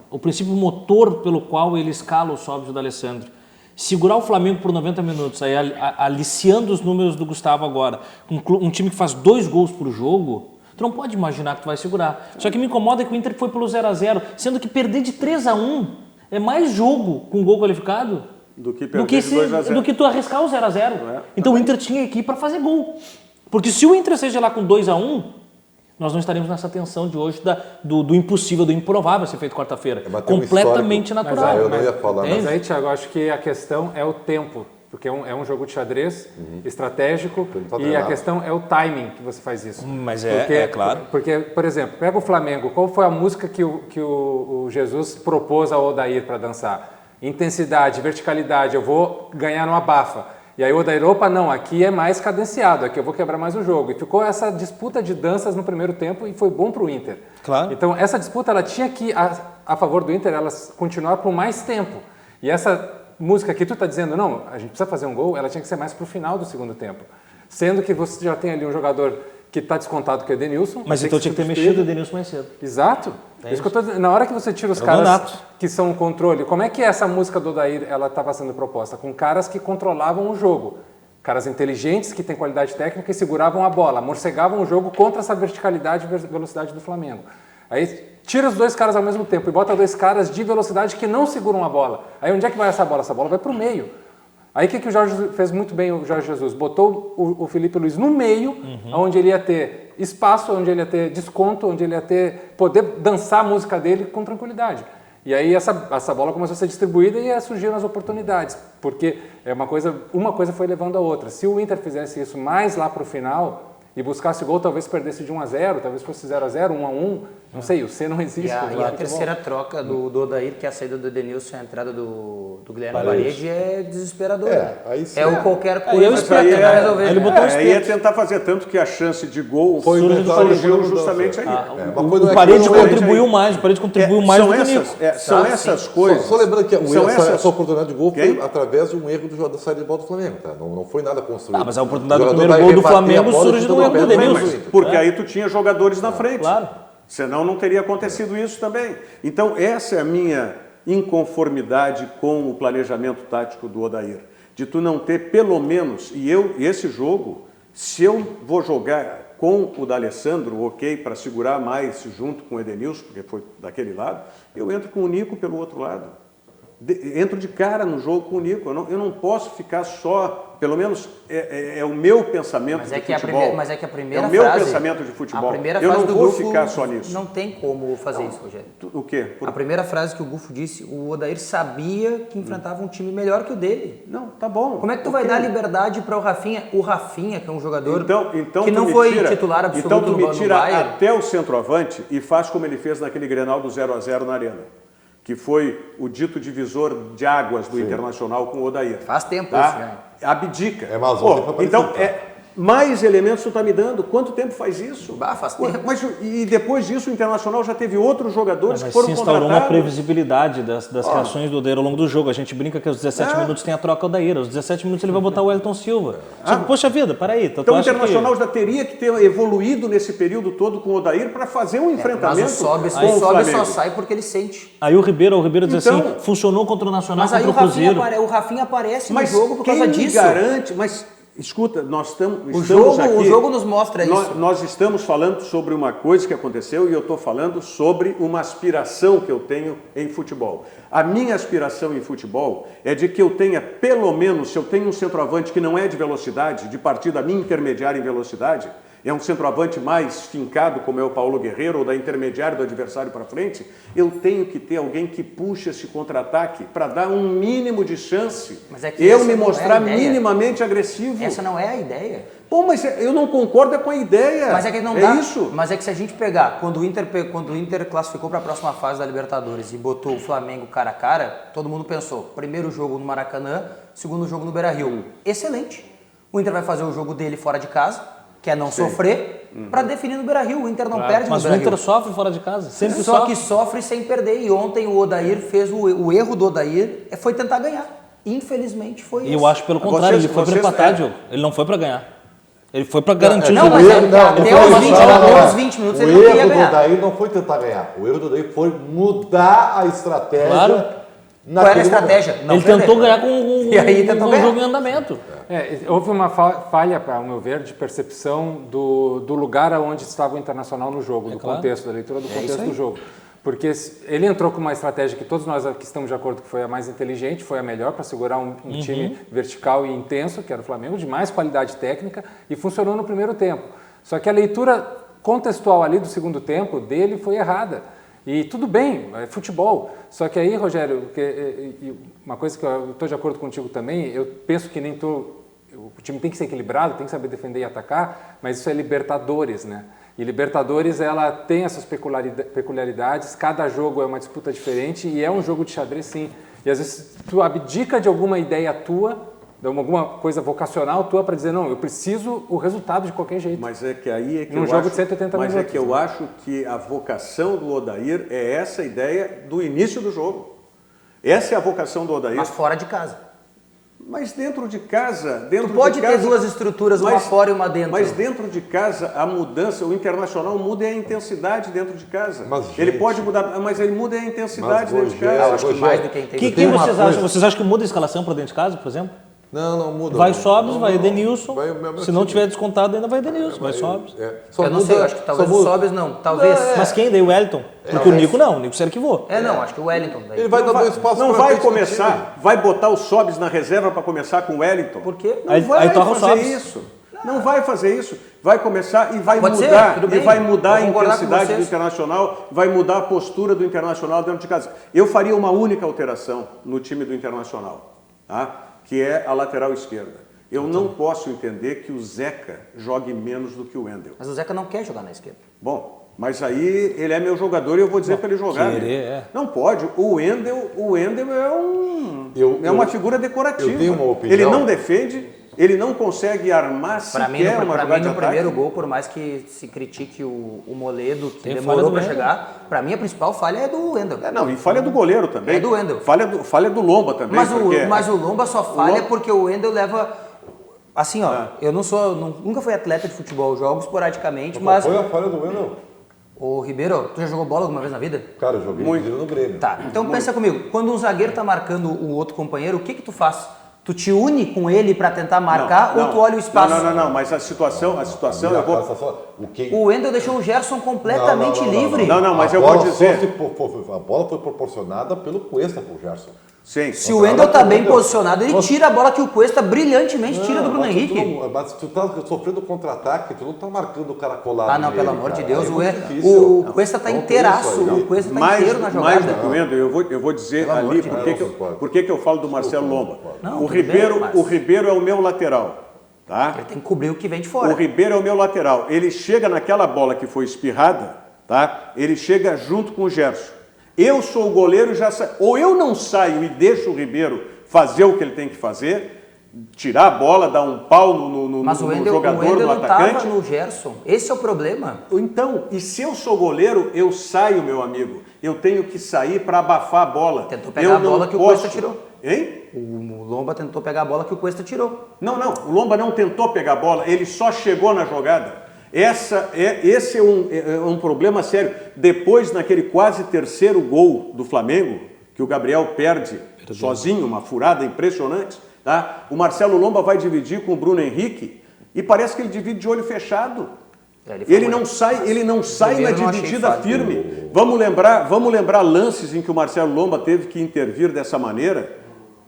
o princípio motor pelo qual ele escala o Sóbio do Alessandro. Segurar o Flamengo por 90 minutos, aí aliciando os números do Gustavo agora, um time que faz 2 gols por jogo, tu não pode imaginar que tu vai segurar. Só que me incomoda que o Inter foi pelo 0-0, sendo que perder de 3-1 é mais jogo com gol qualificado Do que perder de 2-0. do que tu arriscar o 0-0. É. Então o Inter tinha que ir para fazer gol. Porque se o Inter seja lá com 2-1, nós não estaríamos nessa tensão de hoje do impossível, do improvável ser feito quarta-feira. mas tem um Completamente histórico. natural. Eu não ia falar, Mas aí, Thiago, eu acho que a questão é o tempo, porque é um jogo de xadrez estratégico tá e a treinado. questão é o timing que você faz isso. Mas claro. Porque, por exemplo, pega o Flamengo, qual foi a música que o Jesus propôs ao Odair para dançar? Intensidade, verticalidade, eu vou ganhar no abafa. E aí o Odair, opa, não, aqui é mais cadenciado, aqui eu vou quebrar mais o jogo. E ficou essa disputa de danças no primeiro tempo e foi bom para o Inter. Claro. Então, essa disputa, ela tinha que, a favor do Inter, ela continuar por mais tempo. E essa música que tu está dizendo, não, a gente precisa fazer um gol, ela tinha que ser mais para o final do segundo tempo. Sendo que você já tem ali um jogador que está descontado, que é o Edenilson. Mas então tinha que ter mexido o Edenilson mais cedo. Exato. Isso que eu tô dizendo. Na hora que você tira os caras que são o controle, como é que essa música do Odair ela estava sendo proposta? Com caras que controlavam o jogo. Caras inteligentes, que têm qualidade técnica e seguravam a bola, morcegavam o jogo contra essa verticalidade e velocidade do Flamengo. Aí tira os dois caras ao mesmo tempo e bota dois caras de velocidade que não seguram a bola. Aí onde é que vai essa bola? Essa bola vai para o meio. Aí o que o Jorge fez muito bem, o Jorge Jesus? Botou o Felipe Luiz no meio, onde ele ia ter espaço, onde ele ia ter desconto, onde ele ia poder dançar a música dele com tranquilidade. E aí essa bola começou a ser distribuída e surgiram as oportunidades, porque uma coisa foi levando a outra. Se o Inter fizesse isso mais lá para o final e buscasse gol, talvez perdesse de 1-0, talvez fosse 0-0, 1-1, não sei, o C não existe. E a terceira troca do Odair, que é a saída do Edenilson e a entrada do Guilherme Parede, é desesperadora. Aí sim. O qualquer coisa Mas para aí tentar resolver. ele botou os aí é peitos. tentar fazer tanto que a chance de gol Surge do surgiu justamente aí. O Parede contribuiu mais, o Parede contribuiu mais do que o Nico. São essas coisas. Só lembrando que essa oportunidade de gol Quem? foi através de um erro da saída de bola do Flamengo, tá? Não foi nada construído. Mas a oportunidade O do jogador primeiro vai gol do rebater a Flamengo bola e surge chuta no no erro pé do do Edenilson. Flamengo. Porque aí tu tinha jogadores na frente. Claro. Senão não teria acontecido isso também. Então essa é a minha inconformidade com o planejamento tático do Odair. De tu não ter pelo menos, esse jogo, se eu vou jogar com o D'Alessandro, ok, para segurar mais junto com o Edenilson, porque foi daquele lado, eu entro com o Nico pelo outro lado. Entro de cara no jogo com o Nico. Eu não posso ficar só, pelo menos é o meu pensamento de futebol. Mas é que a primeira é o meu frase, pensamento de futebol. A primeira Eu frase não do vou Gufo ficar só nisso. Não tem como fazer isso, Rogério. O quê? A primeira frase que o Gufo disse, o Odair sabia que enfrentava um time melhor que o dele. Não, tá bom. Como é que tu vai dar liberdade para o Rafinha? O Rafinha, que é um jogador Então que não foi titular absoluto então tu me tira no Bayern. até o centroavante e faz como ele fez naquele Grenal do 0-0 na Arena, que foi o dito divisor de águas do Internacional com o Odair. Faz tempo isso, né? Abdica. Mas ontem foi então, parecido, mais elementos tu está me dando. Quanto tempo faz isso? Faz tempo. Mas, e depois disso o Internacional já teve outros jogadores Mas que foram se instaurou contratados. uma previsibilidade das reações do Odair ao longo do jogo. A gente brinca que aos 17 minutos tem a troca Odair, aos 17 minutos ele vai botar o Elton Silva. Poxa vida, peraí. Então o Internacional já teria que ter evoluído nesse período todo com o Odair para fazer um enfrentamento Mas o Sobe com o só Flamengo. sai porque ele sente. Aí o Ribeiro diz Então, assim, funcionou contra o Nacional, Mas aí contra o Cruzeiro. o Rafinha aparece no Mas jogo por causa quem disso. garante? Mas escuta, nós estamos aqui. O jogo nos mostra isso. Nós estamos falando sobre uma coisa que aconteceu e eu estou falando sobre uma aspiração que eu tenho em futebol. A minha aspiração em futebol é de que eu tenha, pelo menos, se eu tenho um centroavante que não é de velocidade, de partida minha intermediária em velocidade, é um centroavante mais fincado, como é o Paulo Guerreiro, ou da intermediária do adversário para frente, eu tenho que ter alguém que puxe esse contra-ataque para dar um mínimo de chance. Mas é que eu essa me não mostrar é a ideia. minimamente agressivo. Essa não é a ideia. Pô, mas eu não concordo com a ideia. Mas é que não dá. Isso. Mas é que se a gente pegar, quando o Inter classificou para a próxima fase da Libertadores e botou o Flamengo cara a cara, todo mundo pensou, primeiro jogo no Maracanã, segundo jogo no Beira-Rio. Excelente. O Inter vai fazer o jogo dele fora de casa, que é não sofrer, para definir no Beira-Rio. O Inter não perde no Mas o Beira-Rio. Inter sofre fora de casa, sempre Só sofre. que sofre sem perder. E ontem o Odair fez o erro do Odair, foi tentar ganhar. Infelizmente foi isso. E eu acho pelo contrário, ele foi para empatar, Diogo. Ele não foi para ganhar. Ele foi para garantir o Não, jogo. mas até os 20 minutos ele não queria O erro do ganhar. Odair não foi tentar ganhar. O erro do Odair foi mudar a estratégia. Claro. Qual era a estratégia? Não Ele perder. tentou ganhar com E aí tentou o ganhar. jogo em andamento. Houve uma falha, ao meu ver, de percepção do lugar aonde estava o Internacional no jogo, do claro. contexto, da leitura do isso contexto aí. do jogo. Porque ele entrou com uma estratégia que todos nós aqui estamos de acordo que foi a mais inteligente, foi a melhor para segurar um time vertical e intenso, que era o Flamengo, de mais qualidade técnica, e funcionou no primeiro tempo. Só que a leitura contextual ali do segundo tempo dele foi errada. E tudo bem, é futebol. Só que aí, Rogério, uma coisa que eu estou de acordo contigo também, eu penso que o time tem que ser equilibrado, tem que saber defender e atacar, mas isso é Libertadores, né? E Libertadores, ela tem essas peculiaridades, cada jogo é uma disputa diferente e é um jogo de xadrez, sim. E às vezes tu abdica de alguma ideia tua, de alguma coisa vocacional tua para dizer, não, eu preciso o resultado de qualquer jeito. Mas é que aí é que num eu jogo acho, de 180 mas minutos. é que eu acho que a vocação do Odair é essa ideia do início do jogo. Essa é a vocação do Odair. Mas fora de casa. Mas dentro de casa... Tu pode ter duas estruturas, uma fora e uma dentro. Mas dentro de casa, a mudança, o Internacional muda a intensidade dentro de casa. Mas, ele gente, pode mudar, mas ele muda a intensidade dentro de Rogério, casa. Eu acho que mais do que a Quem intensidade. vocês acham? Vocês acham que muda a escalação para dentro de casa, por exemplo? Não muda. Vai não. Sobs, Não, vai não. Edenilson. Vai o meu Se não time. tiver descontado, ainda vai Edenilson. Vai Sobs. Só Eu não muda- sei, eu acho que talvez só o muda- Sobs não, talvez. Mas quem? Daí o Wellington? Porque o Talvez. Nico não, o Nico se arquivou. Não, acho que o Wellington. Daí. Ele vai dar dois passos Não pra vai frente do começar, vai botar o Sobs na reserva para começar com o Wellington. Por quê? Não Aí vai torra o fazer Sobs. isso. Não vai fazer isso. Vai começar e vai Pode ser, mudar, tudo e bem. vai mudar a Vou concordar com intensidade do vocês. Internacional, vai mudar a postura do Internacional dentro de casa. Eu faria uma única alteração no time do Internacional, tá? Que é a lateral esquerda. Eu não posso entender que o Zeca jogue menos do que o Wendel. Mas o Zeca não quer jogar na esquerda. Bom, mas aí ele é meu jogador e eu vou dizer para ele jogar. querer, né? é. Não pode. O Wendel é uma figura decorativa. eu tenho uma opinião. Ele não defende, ele não consegue armar Pra mim, sequer uma pra jogada mim, de no ataque. primeiro gol, por mais que se critique o Moledo, que Tem falha demorou do pra Wendel. chegar, pra mim a principal falha é do Wendel. Não, e falha do goleiro também. É do Wendel. Falha do Lomba também. Mas o Lomba só falha Lomba- porque o Wendel leva... Assim, ó, eu nunca fui atleta de futebol, jogo esporadicamente, mas... Foi a falha do Wendel. Ô, Ribeiro, tu já jogou bola alguma vez na vida? Cara, eu joguei Muito. no Grêmio. Tá, então pensa comigo, quando um zagueiro tá marcando o outro companheiro, o que tu faz? Tu te une com ele pra tentar marcar ou tu olha o espaço? Não, mas a situação eu vou... O Wendel deixou o Gerson completamente livre. Não, mas A eu vou bola dizer... a bola foi proporcionada pelo Cuesta pro Gerson. Sim. Se o Wendel tá bem posicionado, ele tira a bola que o Cuesta brilhantemente tira do Bruno mas Henrique. Mas tu tá sofrendo contra-ataque, tu não tá marcando o cara colado. Ah, não, nele, pelo amor de cara. Deus, Aí é difícil. o Cuesta tá Não tem inteiraço, isso aí. o Cuesta tá Mais inteiro na do jogada. que o Wendel, eu vou dizer Pelo amor ali de por que eu falo do Marcelo Lomba. Não, O tudo bem, Ribeiro, mas- o Ribeiro é o meu lateral, tá? Ele tem que cobrir o que vem de O fora. Ribeiro é o meu lateral. Ele chega naquela bola que foi espirrada, tá? Ele chega junto com o Gerson. Eu sou o goleiro, ou eu não saio e deixo o Ribeiro fazer o que ele tem que fazer, tirar a bola, dar um pau no Mas o Wendel jogador, no não atacante. tava no Gerson. Esse é o problema. Então, e se eu sou goleiro, eu saio, meu amigo. Eu tenho que sair para abafar a bola. Tentou pegar Eu a bola não que o posso. Cuesta tirou. Hein? O Lomba tentou pegar a bola que o Cuesta tirou. Não, o Lomba não tentou pegar a bola, ele só chegou na jogada. Esse é um problema sério. Depois, naquele quase terceiro gol do Flamengo, que o Gabriel perde sozinho, uma furada impressionante, tá? O Marcelo Lomba vai dividir com o Bruno Henrique e parece que ele divide de olho fechado. Ele não sai na Primeiro, não achei dividida falha. firme. Vamos lembrar lances em que o Marcelo Lomba teve que intervir dessa maneira,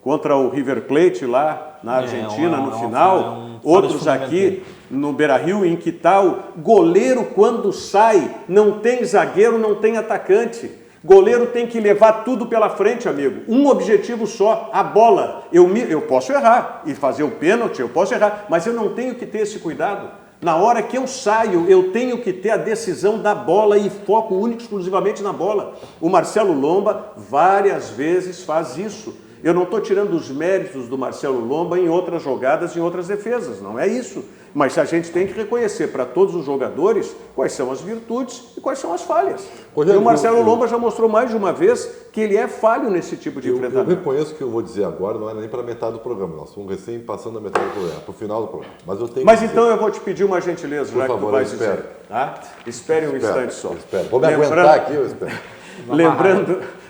contra o River Plate lá na Argentina no final, outros aqui no Beira-Rio, em que tal, goleiro quando sai, não tem zagueiro, não tem atacante. Goleiro tem que levar tudo pela frente, amigo. Um objetivo só, a bola. Eu posso errar e fazer o pênalti, eu posso errar, mas eu não tenho que ter esse cuidado. Na hora que eu saio, eu tenho que ter a decisão da bola e foco único exclusivamente na bola. O Marcelo Lomba várias vezes faz isso. Eu não estou tirando os méritos do Marcelo Lomba em outras jogadas, em outras defesas, não é isso. Mas a gente tem que reconhecer para todos os jogadores quais são as virtudes e quais são as falhas. Rogério, E o Marcelo Lomba já mostrou mais de uma vez que ele é falho nesse tipo de Eu enfrentamento. reconheço que eu vou dizer agora, não é nem para metade do programa, nós estamos recém passando a metade do programa, para o final do programa. Mas eu tenho Mas que então dizer, eu vou te pedir uma gentileza, Por já que favor, tu vais eu espero. dizer. Tá? Espere um instante só. espero. Vou me aguentar aqui, eu espero.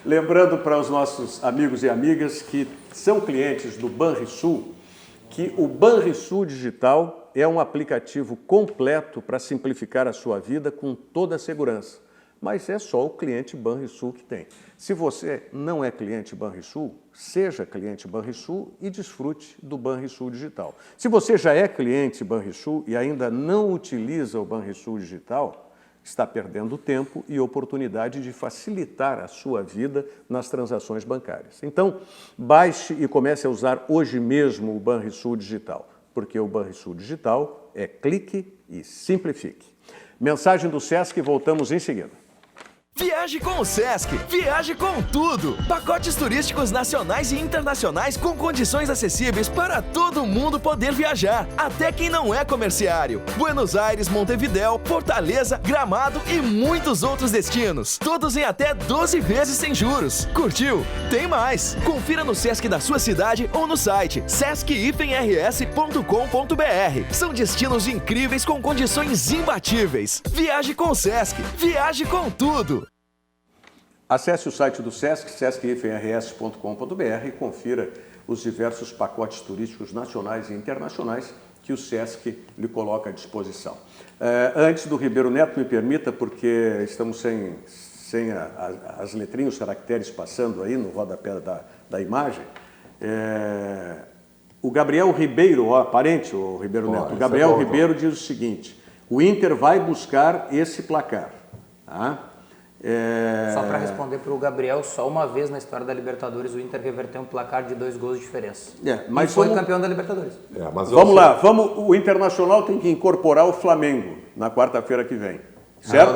Lembrando para os nossos amigos e amigas que são clientes do Banrisul, que o Banrisul Digital é um aplicativo completo para simplificar a sua vida com toda a segurança. Mas é só o cliente Banrisul que tem. Se você não é cliente Banrisul, seja cliente Banrisul e desfrute do Banrisul Digital. Se você já é cliente Banrisul e ainda não utiliza o Banrisul Digital, está perdendo tempo e oportunidade de facilitar a sua vida nas transações bancárias. Então, baixe e comece a usar hoje mesmo o Banrisul Digital, porque o Banrisul Digital é clique e simplifique. Mensagem do Sesc, voltamos em seguida. Viaje com o Sesc, viaje com tudo! Pacotes turísticos nacionais e internacionais com condições acessíveis para todo mundo poder viajar, até quem não é comerciário. Buenos Aires, Montevidéu, Fortaleza, Gramado e muitos outros destinos. Todos em até 12 vezes sem juros. Curtiu? Tem mais! Confira no Sesc da sua cidade ou no site sesc-rs.com.br. São destinos incríveis com condições imbatíveis. Viaje com o Sesc, viaje com tudo! Acesse o site do Sesc, sesc-rs.com.br e confira os diversos pacotes turísticos nacionais e internacionais que o Sesc lhe coloca à disposição. Antes do Ribeiro Neto, me permita, porque estamos sem as letrinhas, os caracteres passando aí no rodapé da imagem, o Gabriel Ribeiro, parente, o Ribeiro Neto, o Gabriel Ribeiro diz o seguinte: o Inter vai buscar esse placar, tá? Só para responder para o Gabriel, só uma vez na história da Libertadores o Inter reverteu um placar de 2 gols de diferença. Mas e foi campeão da Libertadores. Vamos lá, o Internacional tem que incorporar o Flamengo na quarta-feira que vem. Certo?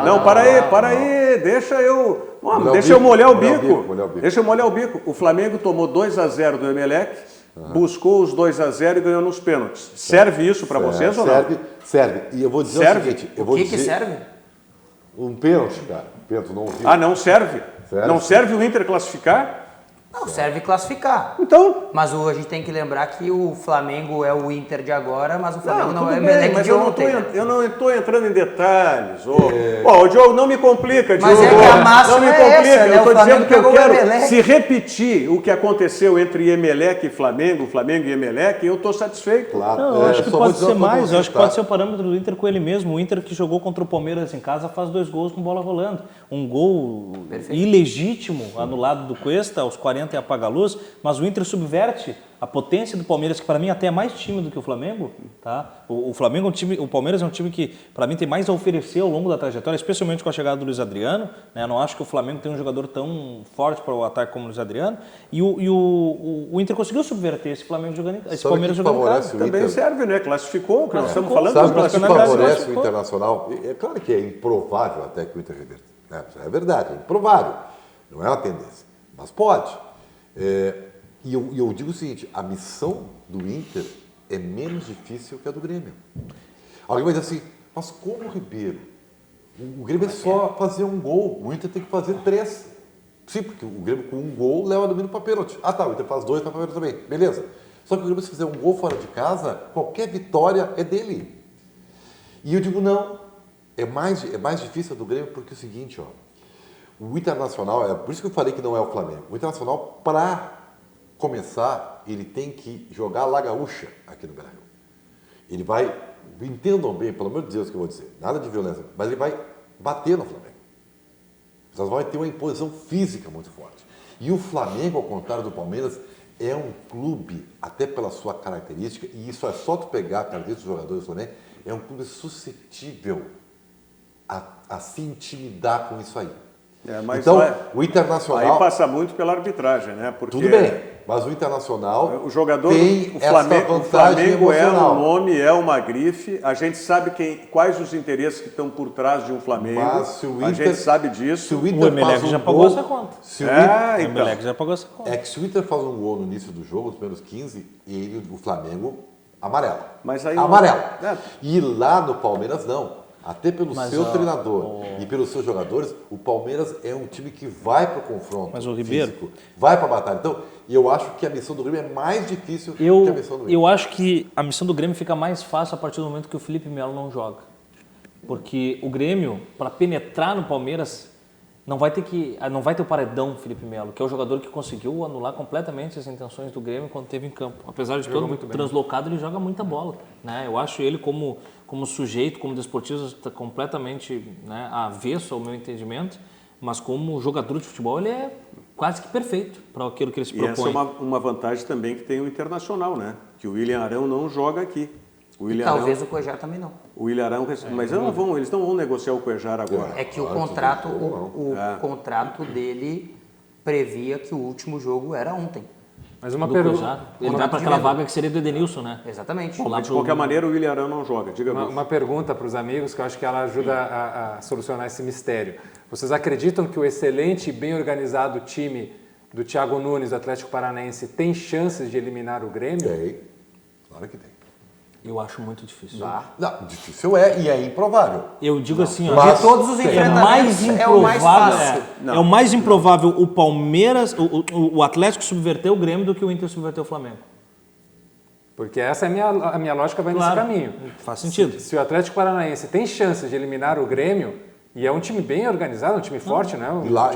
Não, para aí, deixa eu molhar o bico. Deixa eu molhar o bico. O Flamengo tomou 2-0 do Emelec, buscou os 2-0 e ganhou nos pênaltis. Serve isso para vocês ou não? Serve. E eu vou dizer o seguinte... O que serve? Um pênalti, cara. Pênalti, não ouvi. Não serve? Não serve o Inter classificar? Não, serve classificar. Então... Mas a gente tem que lembrar que o Flamengo é o Inter de agora, mas o Flamengo não é o Emelec de ontem. Eu não estou entrando em detalhes. O Diogo, não me complica, Diogo. Mas é que a máxima não me complica. essa, né? Eu estou dizendo que eu quero, Emelec. se repetir o que aconteceu entre Emelec e Flamengo e Emelec, eu estou satisfeito. Claro. Não, eu acho que pode ser mais, eu acho que pode ser o parâmetro do Inter com ele mesmo. O Inter que jogou contra o Palmeiras em casa faz 2 gols com bola rolando. Um gol ilegítimo, anulado do Cuesta, aos 40 e apaga a luz, mas o Inter subverte a potência do Palmeiras, que para mim até é mais tímido que o Flamengo, tá? O Flamengo é um time, o Palmeiras é um time que para mim tem mais a oferecer ao longo da trajetória, especialmente com a chegada do Luiz Adriano, né? Eu não acho que o Flamengo tem um jogador tão forte para o ataque como o Luiz Adriano, e o Inter conseguiu subverter esse Flamengo jogando, esse Palmeiras jogando em casa. Também serve, né? Classificou, nós estamos falando. Sabe o que favorece o Internacional? É claro que é improvável até que o Inter reverta. É verdade, é improvável. Não é uma tendência, mas pode. E eu digo o seguinte, a missão do Inter é menos difícil que a do Grêmio. Alguém vai dizer assim, mas como o Ribeiro? O Grêmio é só fazer um gol, o Inter tem que fazer 3. Sim, porque o Grêmio com um gol leva domínio para pênalti. O Inter faz 2 para pênalti também, beleza. Só que o Grêmio, se fizer um gol fora de casa, qualquer vitória é dele. E eu digo, não, é mais difícil a do Grêmio porque é o seguinte, o Internacional, por isso que eu falei que não é o Flamengo. O Internacional, para começar, ele tem que jogar a La Gaúcha aqui no Brasil. Ele vai, entendam bem, pelo amor de Deus que eu vou dizer, nada de violência, mas ele vai bater no Flamengo. Nós vamos ter uma imposição física muito forte. E o Flamengo, ao contrário do Palmeiras, é um clube, até pela sua característica, e isso é só tu pegar a característica dos jogadores do Flamengo, é um clube suscetível a se intimidar com isso aí. Mas então, o Internacional... Aí passa muito pela arbitragem, né? Porque tudo bem, mas o Internacional o jogador tem o Flamengo é um nome, é uma grife. A gente sabe quais os interesses que estão por trás de um Flamengo. Mas se o Inter, a gente sabe disso. Se o Inter Emelec já pagou essa conta. O Emelec já pagou essa conta. É que se o Inter faz um gol no início do jogo, nos primeiros 15, o Flamengo amarela. Mas aí amarela. E lá no Palmeiras não. Até pelo seu treinador e pelos seus jogadores, o Palmeiras é um time que vai para o confronto físico, vai para a batalha. Então, eu acho que a missão do Grêmio é mais difícil que a missão do Grêmio. Eu acho que a missão do Grêmio fica mais fácil a partir do momento que o Felipe Melo não joga. Porque o Grêmio, para penetrar no Palmeiras, não vai ter o paredão Felipe Melo, que é o jogador que conseguiu anular completamente as intenções do Grêmio quando esteve em campo. Apesar de todo translocado, ele joga muita bola, né? Eu acho ele como sujeito, como desportista, está completamente, né, avesso ao meu entendimento, mas como jogador de futebol ele é quase que perfeito para aquilo que ele se propõe. E essa é uma vantagem também que tem o Internacional, né? Que o William Arão não joga aqui. O E Ilharão, talvez o Cuejar também não. o Ilharão, mas eles não vão negociar o Cuejar agora. É que o contrato, contrato dele previa que o último jogo era ontem. Mas uma Do pergunta. Cuejar. Ele vai para aquela vaga que seria do Edenilson, né? Exatamente. Lá Mas de pro- qualquer maneira o Ilharão não joga. Diga Uma pergunta para os amigos que eu acho que ela ajuda a solucionar esse mistério. Vocês acreditam que o excelente e bem organizado time do Thiago Nunes, do Atlético Paranaense, tem chances de eliminar o Grêmio? Tem. Claro que tem. Eu acho muito difícil. Não, difícil é e é improvável. Eu digo assim, ó, Mas De todos os é enfrentamentos, mais é o mais improvável, fácil. é o mais improvável o Palmeiras, o Atlético subverter o Grêmio do que o Inter subverter o Flamengo. Porque essa é a minha lógica vai nesse caminho. Faz sentido. Se o Atlético Paranaense tem chances de eliminar o Grêmio, e é um time bem organizado, um time forte, né? E lá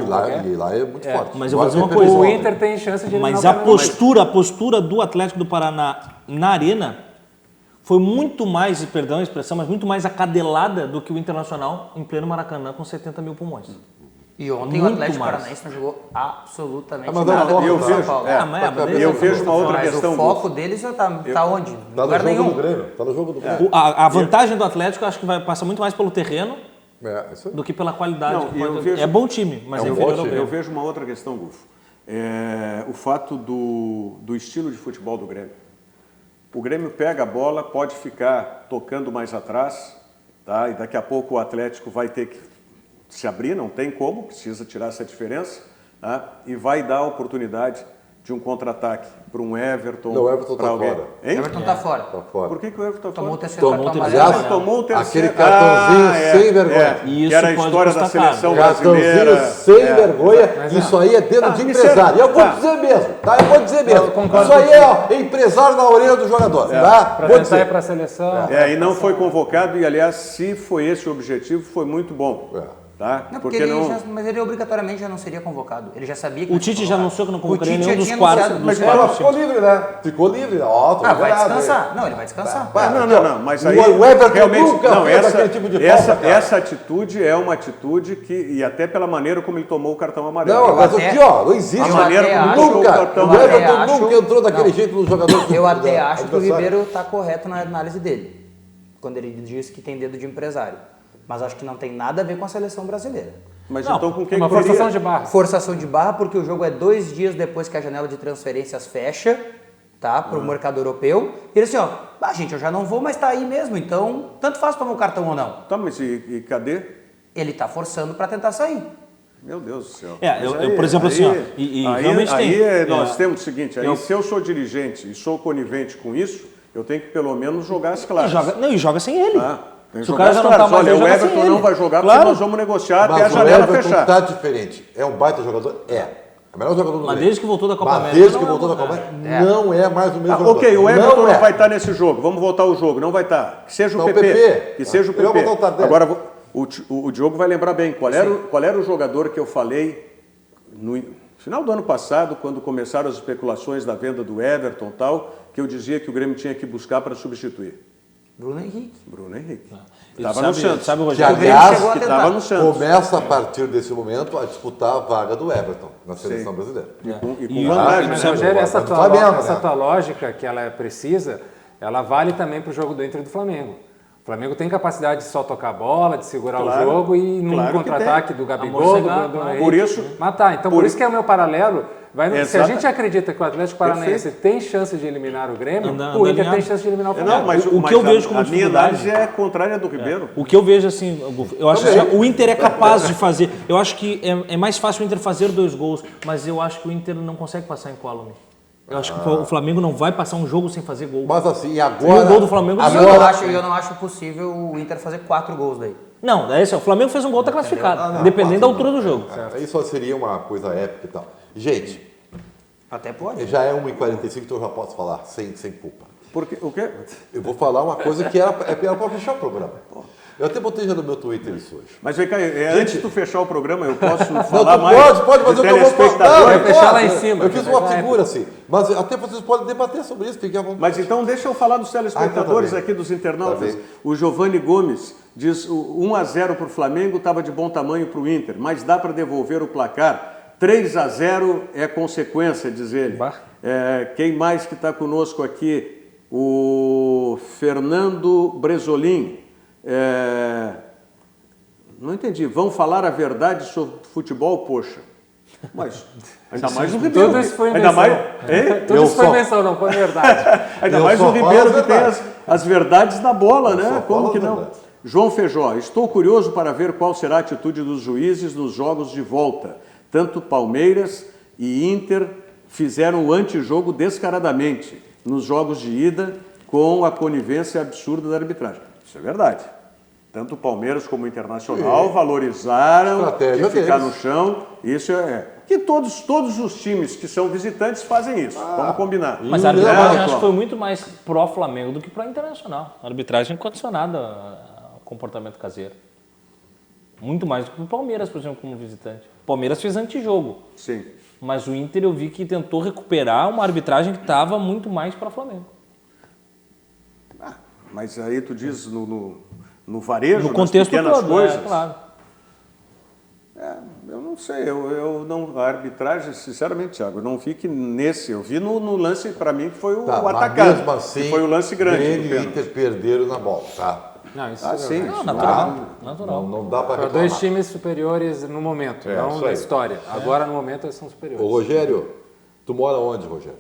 é muito forte. mas eu vou dizer uma Agora, coisa, O ontem. Inter tem chance de eliminar Mas o a Grêmio. postura do Atlético do Paraná na Arena foi muito mais, perdão a expressão, mas muito mais acadelada do que o Internacional em pleno Maracanã com 70 mil pulmões. E ontem Muito o Atlético mais. Paranaense não jogou absolutamente Mas nada. eu contra o São vejo- Paulo. eu vejo uma outra Mas questão. o foco deles tá onde? Tá no Lugar jogo nenhum. do Grêmio. Tá no jogo do Grêmio. A vantagem do Atlético eu acho que vai passar muito mais pelo terreno Isso aí. do que pela qualidade. Não, e eu vejo- É bom time, mas é inferior ao Eu Grêmio. vejo uma outra questão, Gufo. O fato do estilo de futebol do Grêmio. O Grêmio pega a bola, pode ficar tocando mais atrás, tá? E daqui a pouco o Atlético vai ter que se abrir, não tem como, precisa tirar essa diferença, tá? E vai dar a oportunidade de um contra-ataque para um Everton. Não, o Everton pra tá alguém. fora. Hein? Everton tá fora. Tá fora. Por que o Everton tá Tomou o fora? terceiro Tomou cartão o amarelo. terceiro. Tomou o terceiro. Aquele cartãozinho sem vergonha. E isso que era a pode história da custar caro. seleção Cartãozinho brasileira. sem vergonha, isso aí é dedo de empresário. Eu vou dizer mesmo, tá? Eu vou dizer mesmo. Isso aí é ó, empresário na orelha do jogador, tá? Para Vou tentar dizer. ir para a seleção. E não foi convocado e, aliás, se foi esse o objetivo, foi muito bom. Tá? Não, porque mas ele obrigatoriamente já não seria convocado. Ele já sabia que O não ia Tite ser já convocado. anunciou que não O convocaria Tite nenhum já dos tinha quatro. anunciado. Dos Mas ela quatro ficou livre, né? Ficou livre. Ó, tô Vai liberado, descansar. Não, ele vai descansar. Não, mas aí O Everton realmente nunca não, fez aquele tipo de falta, cara. essa atitude é uma atitude que, e até pela maneira como ele tomou o cartão amarelo. Não, mas até- aqui, ó, não existe. eu maneira até como acho- jogou o Nunca. cartão O eu até Everton acho- nunca entrou daquele não. jeito nos jogadores. Eu até acho que o adversário. Ribeiro está correto na análise dele, quando ele diz que tem dedo de empresário. Mas acho que não tem nada a ver com a seleção brasileira. Mas Não, então com É quem uma poderia- forçação de barra. Forçação de barra, porque o jogo é 2 dias depois que a janela de transferências fecha, tá? Para o mercado europeu. E ele assim, ó, gente, eu já não vou, mas tá aí mesmo, então tanto faz tomar o cartão ou não. Tá, mas e cadê? Ele tá forçando para tentar sair. Meu Deus do céu. Eu, Mas por exemplo, assim, ó, e realmente tem. Nós temos o seguinte, aí Eu- se eu sou dirigente e sou conivente com isso, eu tenho que pelo menos jogar as E claras. joga sem ele. Tem que Se o jogar cara as já não claras. tá mais, Olha, ele o joga sem Everton ele. não vai jogar Claro. porque nós vamos negociar até a Mas o janela Everton fechar. tá diferente. É um baita jogador? É. É o melhor jogador do Mas Grêmio. desde que voltou da Copa Mas América, desde que não é voltou da bom, Copa América, não é mais o mesmo jogador. Ok, o Everton não, é. vai estar nesse jogo. Vamos voltar ao jogo. Não vai estar. Que seja o Não, o PP. PP. Que seja o Eu vou PP. botar o Tardelli. Agora, o Diogo vai lembrar bem. Qual era o jogador que eu falei no final do ano passado, quando começaram as especulações da venda do Everton e tal, que eu dizia que o Grêmio tinha que buscar para substituir? Bruno Henrique. Bruno Henrique. E Estava no Santos. Sabe o Que, Rogério? aliás, chegou a Que tentar. estava no Santos. começa a partir desse momento a disputar a vaga do Everton na seleção brasileira. E com E- vantagem. Mas, né? Rogério, essa do tua, Flamengo, essa né? tua lógica, que ela é precisa, ela vale também para o jogo do Inter e do Flamengo. O Flamengo tem capacidade de só tocar a bola, de segurar Claro, o jogo e num claro que contra-ataque tem. do Gabigol, Amorcegar, do Bruno por Henrique, isso- matar. Então, por isso que é o meu paralelo. Se a gente acredita que o Atlético Paranaense tem chance de eliminar o Grêmio, Anda o Inter tem alinhado. chance de eliminar o Não, Flamengo. mas O que eu vejo como a minha dificuldade- análise é contrária do Ribeiro. O que eu vejo assim, Gufo, eu acho que o Inter é capaz de fazer. Eu acho que é mais fácil o Inter fazer 2 gols, mas eu acho que o Inter não consegue passar incólume. Eu acho que o Flamengo não vai passar um jogo sem fazer gol. Mas assim, E agora... o gol do Flamengo Eu não não acho possível o Inter fazer 4 gols daí. Não, é isso. O Flamengo fez um gol, tá classificado. Dependendo da altura do jogo. Aí só seria uma coisa épica e tal. Gente, Até pode. já é 1h45, então eu já posso falar sem culpa. Porque, o quê? Eu vou falar uma coisa que era para fechar o programa. Eu até botei já no meu Twitter isso hoje. Mas vem cá, antes de tu fechar o programa, eu posso falar Não, mais? pode fazer o que eu vou telespectador. Vai fechar lá em cima. Eu fiz uma figura assim. Mas até vocês podem debater sobre isso, fiquem à vontade. Mas então deixa eu falar dos telespectadores tá bem. aqui, dos internautas. Tá bem. O Giovanni Gomes diz: o 1-0 para o Flamengo estava de bom tamanho para o Inter, mas dá para devolver o placar. 3-0 é consequência, diz ele. Quem mais que está conosco aqui? O Fernando Bresolim, não entendi, vão falar a verdade sobre futebol, poxa. Mas ainda mais o Ribeiro. Tudo isso foi ainda invenção. mais, Tudo isso foi invenção, não foi verdade. ainda mais o Ribeiro que tem as verdades da bola, né? Como que não? João Feijó, estou curioso para ver qual será a atitude dos juízes nos jogos de volta. Tanto Palmeiras e Inter fizeram o antijogo descaradamente nos jogos de ida com a conivência absurda da arbitragem. Isso é verdade. Tanto o Palmeiras como o Internacional valorizaram de ficar no chão. Isso que todos os times que são visitantes fazem isso. Vamos combinar. Mas a arbitragem acho que foi muito mais pró-Flamengo do que pró-Internacional. A arbitragem condicionada ao comportamento caseiro. Muito mais do que o Palmeiras, por exemplo, como visitante. O Palmeiras fez antijogo. Sim. Mas o Inter eu vi que tentou recuperar uma arbitragem que estava muito mais para o Flamengo. Mas aí tu diz no varejo, no contexto nas pequenas todo, coisas. Claro. Eu não sei, eu não, a arbitragem, sinceramente, Thiago, eu não vi que nesse, eu vi no lance, para mim, que foi o atacante, mesmo assim, que foi o lance grande. Grêmio e Inter perderam na bola, tá? Não, isso sim. Não, natural. Não dá para Para reclamar. dois times superiores no momento, não na história. Agora, no momento, eles são superiores. Ô, Rogério, tu mora onde, Rogério?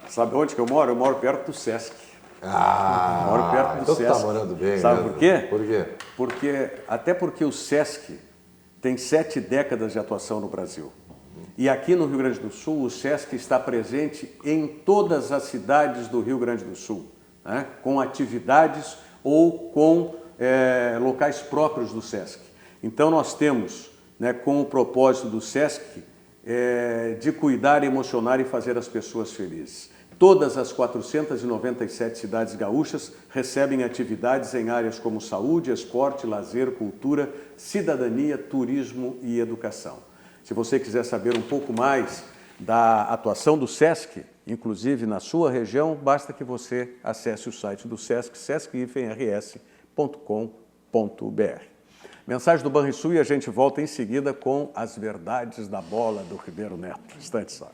Sabe onde que eu moro? Eu moro perto do Sesc. Moro perto do então Sesc. Tu tá morando bem. Sabe mesmo. por quê? Por quê? Até porque o Sesc tem 7 décadas de atuação no Brasil. E aqui no Rio Grande do Sul, o Sesc está presente em todas as cidades do Rio Grande do Sul, né? Com atividades ou com locais próprios do Sesc. Então nós temos, né, com o propósito do Sesc, de cuidar, emocionar e fazer as pessoas felizes. Todas as 497 cidades gaúchas recebem atividades em áreas como saúde, esporte, lazer, cultura, cidadania, turismo e educação. Se você quiser saber um pouco mais da atuação do Sesc, inclusive na sua região, basta que você acesse o site do Sesc, sesc-rs.com.br. Mensagem do Banrisul e a gente volta em seguida com as verdades da bola do Ribeiro Neto. Instante só.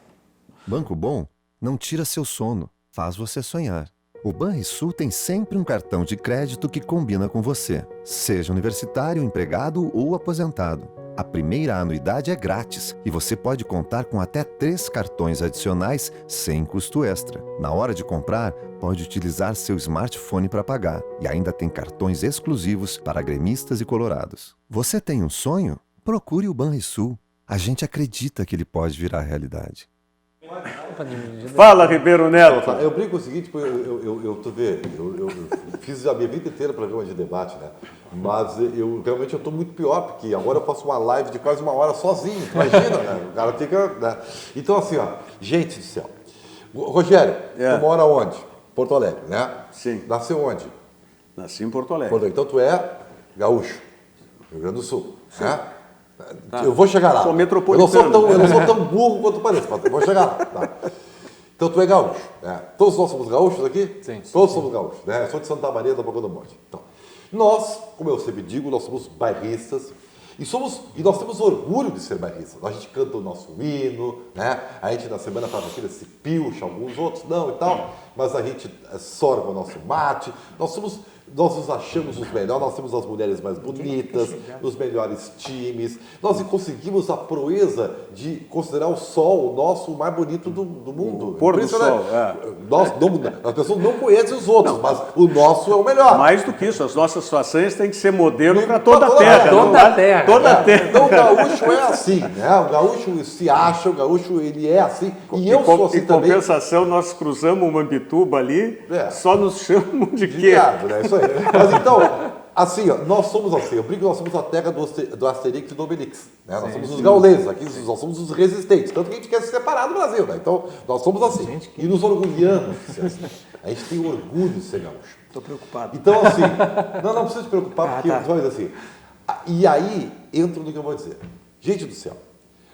Banco Bom não tira seu sono, faz você sonhar. O Banrisul tem sempre um cartão de crédito que combina com você, seja universitário, empregado ou aposentado. A primeira anuidade é grátis e você pode contar com até 3 cartões adicionais sem custo extra. Na hora de comprar, pode utilizar seu smartphone para pagar e ainda tem cartões exclusivos para gremistas e colorados. Você tem um sonho? Procure o Banrisul. A gente acredita que ele pode virar realidade. Fala, Ribeiro Neto. Eu brinco o seguinte, tu vê, eu fiz a minha vida inteira programa de debate, né? Mas realmente eu estou muito pior, porque agora eu faço uma live de quase 1 hora sozinho, imagina, né? O cara fica... Né? Então assim, ó, gente do céu. Rogério, tu mora onde? Porto Alegre, né? Sim. Nasceu onde? Nasci em Porto Alegre. Então tu é gaúcho, Rio Grande do Sul, né? Tá. Eu vou chegar lá. Sou metropolitano. Eu não sou tão burro quanto parece, mas eu vou chegar lá. Tá. Então tu é gaúcho, né? Todos nós somos gaúchos aqui? Sim. Todos somos gaúchos, né? Eu sou de Santa Maria da Boca do Monte. Então, nós, como eu sempre digo, nós somos bairristas e nós temos orgulho de ser bairristas. A gente canta o nosso hino, né? A gente na semana passada se pilcha, alguns outros não e tal, mas a gente sorva o nosso mate. Nós nos achamos os melhores, nós temos as mulheres mais bonitas, os melhores times. Nós conseguimos a proeza de considerar o sol o nosso mais bonito do mundo. O pôr do sol, As pessoas não conhecem os outros, mas o nosso é o melhor. Mais do que isso, as nossas façanhas têm que ser modelo para toda a terra. Toda a terra. Toda a terra. Então o gaúcho é assim, né? O gaúcho se acha, o gaúcho ele é assim. E eu sou assim também. Em compensação, nós cruzamos uma Mambituba ali, só nos chamam de quê? Viado, né? Isso aí. Mas então, assim, ó, nós somos assim, eu brinco que nós somos a terra do Asterix e do Obelix. Né? Nós somos os gauleses aqui, nós somos os resistentes. Tanto que a gente quer se separar do Brasil, né? Então, nós somos assim. E nos orgulhamos de ser assim. A gente tem orgulho de ser gaúcho. Estou preocupado. Então, assim, não precisa te preocupar, porque você vai dizer assim. E aí, entra no que eu vou dizer. Gente do céu,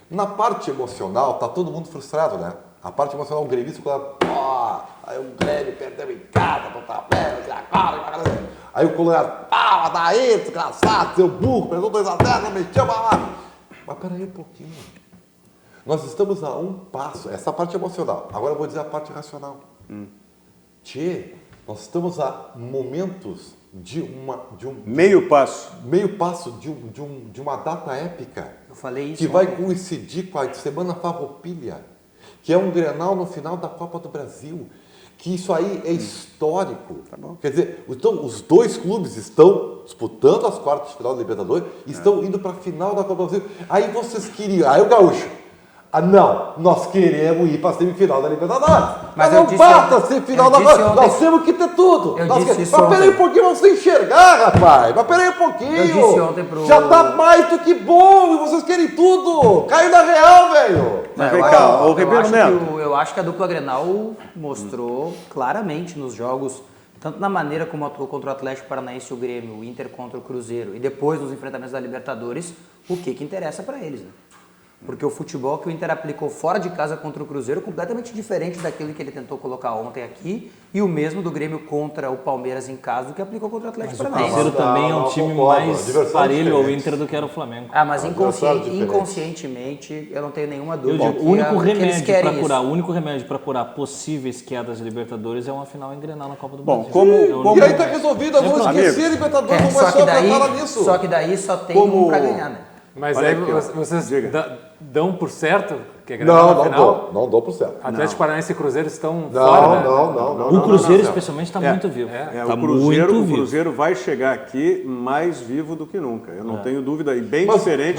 na parte emocional, tá todo mundo frustrado, né? A parte emocional, o gremista fala, aí o Grêmio perdeu em casa, aí o Colorado, daí, desgraçado, seu burro, perdeu 2-0, não metia lá. Mas peraí um pouquinho. Nós estamos a um passo, essa parte emocional. Agora eu vou dizer a parte racional. Tchê, nós estamos a momentos de um Meio passo. de uma data épica. Eu falei isso que vai ontem. coincidir com a Semana Farroupilha, que é um Grenal no final da Copa do Brasil, que isso aí é histórico. Quer dizer, então, os dois clubes estão disputando as quartas de final da Libertadores e estão indo para a final da Copa do Brasil. Aí vocês queriam, aí o Gaúcho, não, nós queremos ir para a semifinal da Libertadores. Mas não basta ser final da Libertadores, nós temos que ter tudo. Mas peraí um pouquinho, vamos enxergar, rapaz. Mas peraí um pouquinho. Eu disse ontem pro... Já tá mais do que bom e vocês querem tudo. Caiu na real, velho. Mas vem cá, o Ribeiro Neto. Eu acho que a dupla Grenal mostrou claramente nos jogos, tanto na maneira como atuou contra o Atlético Paranaense e o Grêmio, o Inter contra o Cruzeiro, e depois nos enfrentamentos da Libertadores, o que interessa para eles, né? Porque o futebol que o Inter aplicou fora de casa contra o Cruzeiro é completamente diferente daquilo que ele tentou colocar ontem aqui, e o mesmo do Grêmio contra o Palmeiras em casa, do que aplicou contra o Atlético Paranaense. O Cruzeiro também é um time mais parelho ao Inter do que era o Flamengo. Mas inconscientemente, eu não tenho nenhuma dúvida. O único remédio para curar possíveis quedas de Libertadores é uma final em Grenal na Copa do Brasil. E aí tá resolvido, vamos esquecer a Libertadores, não vai só pensar nisso. Só que daí só tem um para ganhar, né? Mas aí vocês dão por certo que é Grenal na final? Não dou por certo. Atlético Paranaense e Cruzeiro estão fora, Não. O Cruzeiro especialmente está muito vivo. O Cruzeiro vai chegar aqui mais vivo do que nunca. Eu não tenho dúvida. E bem diferente.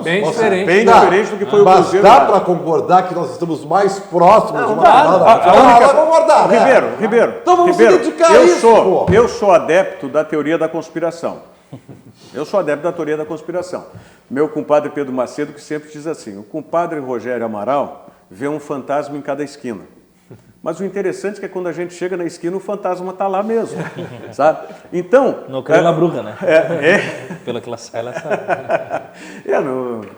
Bem diferente. Bem diferente do que foi o Cruzeiro. Mas dá para concordar que nós estamos mais próximos de uma final? Ribeiro. Então vamos se dedicar a isso, pô. Eu sou adepto da teoria da conspiração. Meu compadre Pedro Macedo que sempre diz assim, o compadre Rogério Amaral vê um fantasma em cada esquina. Mas o interessante é que quando a gente chega na esquina, o fantasma está lá mesmo, sabe? Então... Não creio na bruxa, né? Pelo que ela sai, ela sabe.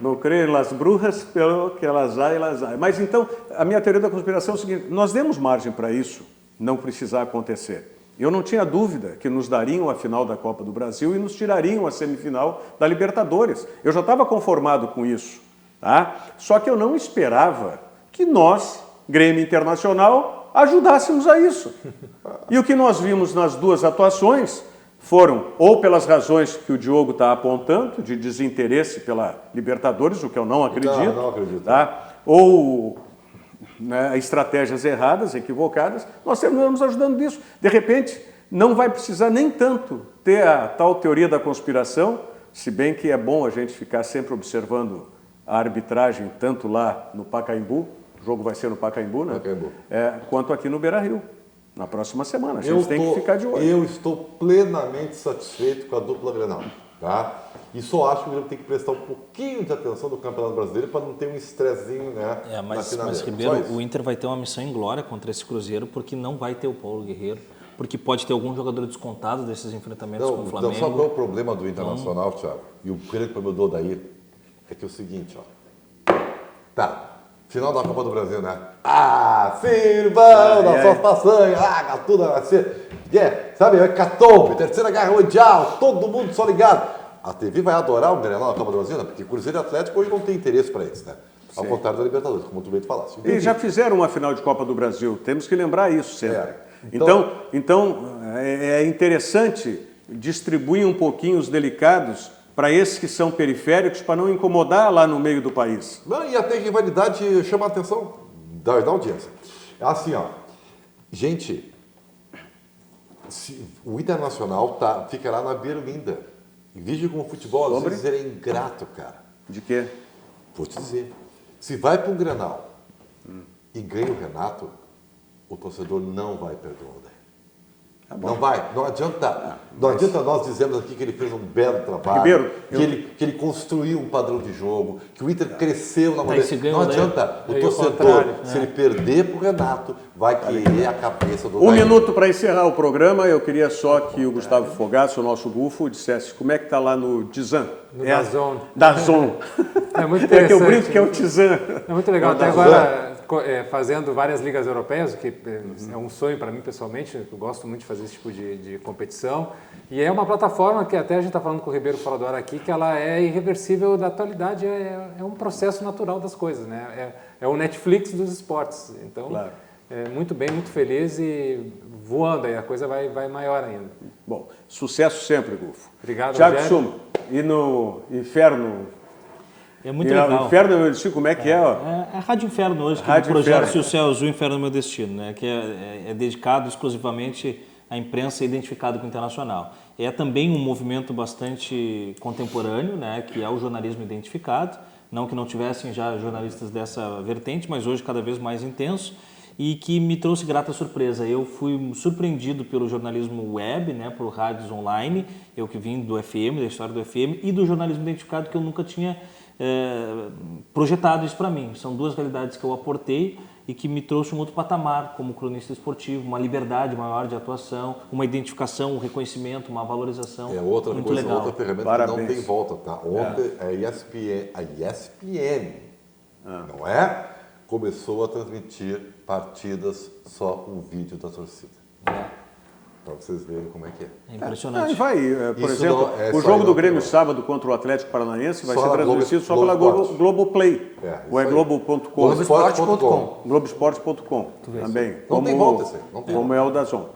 Não creio nas bruxas, pelo que elas vai. Mas então, a minha teoria da conspiração é o seguinte, nós demos margem para isso não precisar acontecer. Eu não tinha dúvida que nos dariam a final da Copa do Brasil e nos tirariam a semifinal da Libertadores. Eu já estava conformado com isso, tá? Só que eu não esperava que nós, Grêmio Internacional, ajudássemos a isso. E o que nós vimos nas duas atuações foram, ou pelas razões que o Diogo está apontando, de desinteresse pela Libertadores, o que eu não acredito, não acredito. Tá? Ou... estratégias erradas, equivocadas, nós terminamos ajudando nisso. De repente, não vai precisar nem tanto ter a tal teoria da conspiração, se bem que é bom a gente ficar sempre observando a arbitragem, tanto lá no Pacaembu, o jogo vai ser no Pacaembu, né? Quanto aqui no Beira-Rio, na próxima semana. A gente tem que ficar de olho. Eu estou plenamente satisfeito com a dupla Grenal, tá? E só acho que o Grêmio tem que prestar um pouquinho de atenção no Campeonato Brasileiro para não ter um estressinho, né? Mas Ribeiro, o Inter vai ter uma missão em glória contra esse Cruzeiro, porque não vai ter o Paulo Guerreiro, porque pode ter algum jogador descontado desses enfrentamentos com o Flamengo. Então, só qual é o problema do Internacional, Thiago? E o grande problema do Odair é que é o seguinte, ó. Tá, final da Copa do Brasil, né? Sirvão, das suas façanhas, tudo vai ser... sabe, é Catombe, Terceira Guerra Mundial, todo mundo só ligado. A TV vai adorar o Grenal na Copa do Brasil, né? Porque Cruzeiro e Atlético hoje não tem interesse para eles, né? Ao contrário da Libertadores, como tu bem falaste. E já fizeram uma final de Copa do Brasil, temos que lembrar isso sempre. Então é interessante distribuir um pouquinho os delicados para esses que são periféricos, para não incomodar lá no meio do país. E até a rivalidade chama a atenção da audiência. É assim, ó. Gente, o Internacional fica lá na Berlinda. Veja como o futebol às vezes é ingrato, cara. De quê? Vou te dizer. Se vai para um Grenal e ganha o Renato, o torcedor não vai perdoar. Não vai, não adianta. Não adianta nós dizermos aqui que ele fez um belo trabalho, Ribeiro, que ele construiu um padrão de jogo, que o Inter cresceu na modalidade. Não adianta. O torcedor, se ele perder para o Renato, vai querer a cabeça do... Um minuto para encerrar o programa, eu queria só que o Gustavo Fogaça, o nosso Gufo, dissesse como é que está lá no Dizan. No Dazon. Dazon. É muito interessante. É que eu brinco que é o Tizan. É muito legal. Até agora, fazendo várias ligas europeias, o que é um sonho para mim pessoalmente, eu gosto muito de fazer esse tipo de competição. E é uma plataforma que até a gente está falando com o Ribeiro fora do ar aqui, que ela é irreversível da atualidade, é um processo natural das coisas, né? É o Netflix dos esportes. Então, Muito bem, muito feliz e voando aí, a coisa vai maior ainda. Bom, sucesso sempre, Gufo. Obrigado, Thiago Rogério. Suma, e no Inferno? É muito E legal. no Inferno, eu disse, como é que é? Ó? É a Rádio Inferno hoje, que é Rádio o projeto Inferno. Se o Céu é Azul, Inferno é Meu Destino, né? Que é dedicado exclusivamente à imprensa identificada com o internacional. É também um movimento bastante contemporâneo, né? Que é o jornalismo identificado, não que não tivessem já jornalistas dessa vertente, mas hoje cada vez mais intenso, e que me trouxe grata surpresa. Eu fui surpreendido pelo jornalismo web, né, por rádios online, eu que vim do FM, da história do FM, e do jornalismo identificado, que eu nunca tinha projetado isso para mim. São duas realidades que eu aportei e que me trouxe um outro patamar como cronista esportivo, uma liberdade maior de atuação, uma identificação, um reconhecimento, uma valorização. É outra muito coisa, legal. outra ferramenta Parabéns. que não tem volta, tá? Ontem a ESPN, não é? Começou a transmitir partidas só com vídeo da torcida. Para vocês verem como é que é. É impressionante. Aí vai, por Isso exemplo, não- é o só jogo aí do não Grêmio tem. sábado contra o Atlético Paranaense vai Só ser na transmitido só pela Globoesporte. Globoplay. Ou é isso aí. Globo.com. Globoesporte.com. Globoesporte.com também. Não tem volta isso aí, não tem como é o DAZN.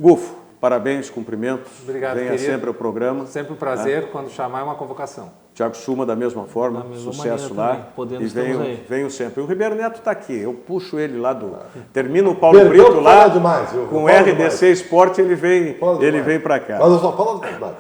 Gufo, parabéns, cumprimentos. Obrigado, Venha querido. sempre ao programa. Sempre um prazer, quando chamar é uma convocação. Thiago Suma, da mesma forma, Da mesma sucesso maneira lá. também. Podendo, E estamos aí. venho sempre. O Ribeiro Neto está aqui, eu puxo ele lá do... Termina o Paulo Perdeu, Brito lá, fala demais, viu? com Fala RDC Esporte, ele vem para cá. Mas eu só falo da verdade.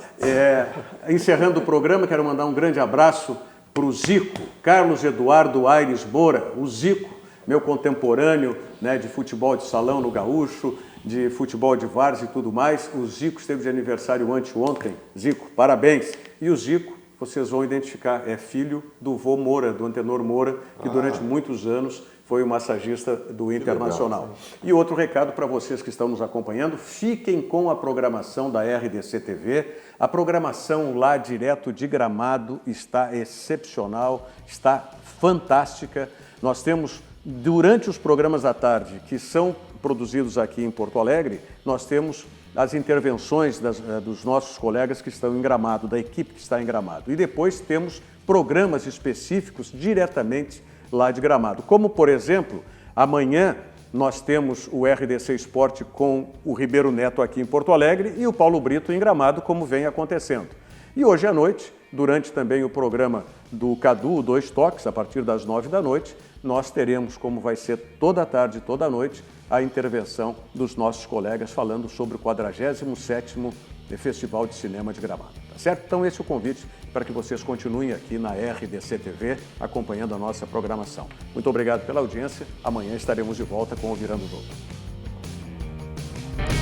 Encerrando o programa, quero mandar um grande abraço para o Zico, Carlos Eduardo Aires Moura, o Zico, meu contemporâneo, né, de futebol de salão no Gaúcho, de futebol de várzea e tudo mais. O Zico esteve de aniversário anteontem. Zico, parabéns. E o Zico, vocês vão identificar, é filho do vô Moura, do Antenor Moura, que durante muitos anos foi o massagista do Internacional. E outro recado para vocês que estão nos acompanhando, fiquem com a programação da RDC TV. A programação lá direto de Gramado está excepcional, está fantástica. Nós temos, durante os programas da tarde, que são produzidos aqui em Porto Alegre, nós temos as intervenções dos nossos colegas que estão em Gramado, da equipe que está em Gramado. E depois temos programas específicos diretamente lá de Gramado. Como, por exemplo, amanhã nós temos o RDC Esporte com o Ribeiro Neto aqui em Porto Alegre e o Paulo Brito em Gramado, como vem acontecendo. E hoje à noite, durante também o programa do Cadu, o Dois Toques, a partir das 9 da noite, nós teremos, como vai ser toda a tarde e toda a noite, a intervenção dos nossos colegas falando sobre o 47º Festival de Cinema de Gramado. Tá certo? Então esse é o convite para que vocês continuem aqui na RDC TV, acompanhando a nossa programação. Muito obrigado pela audiência. Amanhã estaremos de volta com o Virando o Jogo.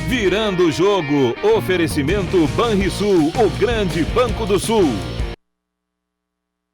Virando o jogo, oferecimento Banrisul, o grande Banco do Sul.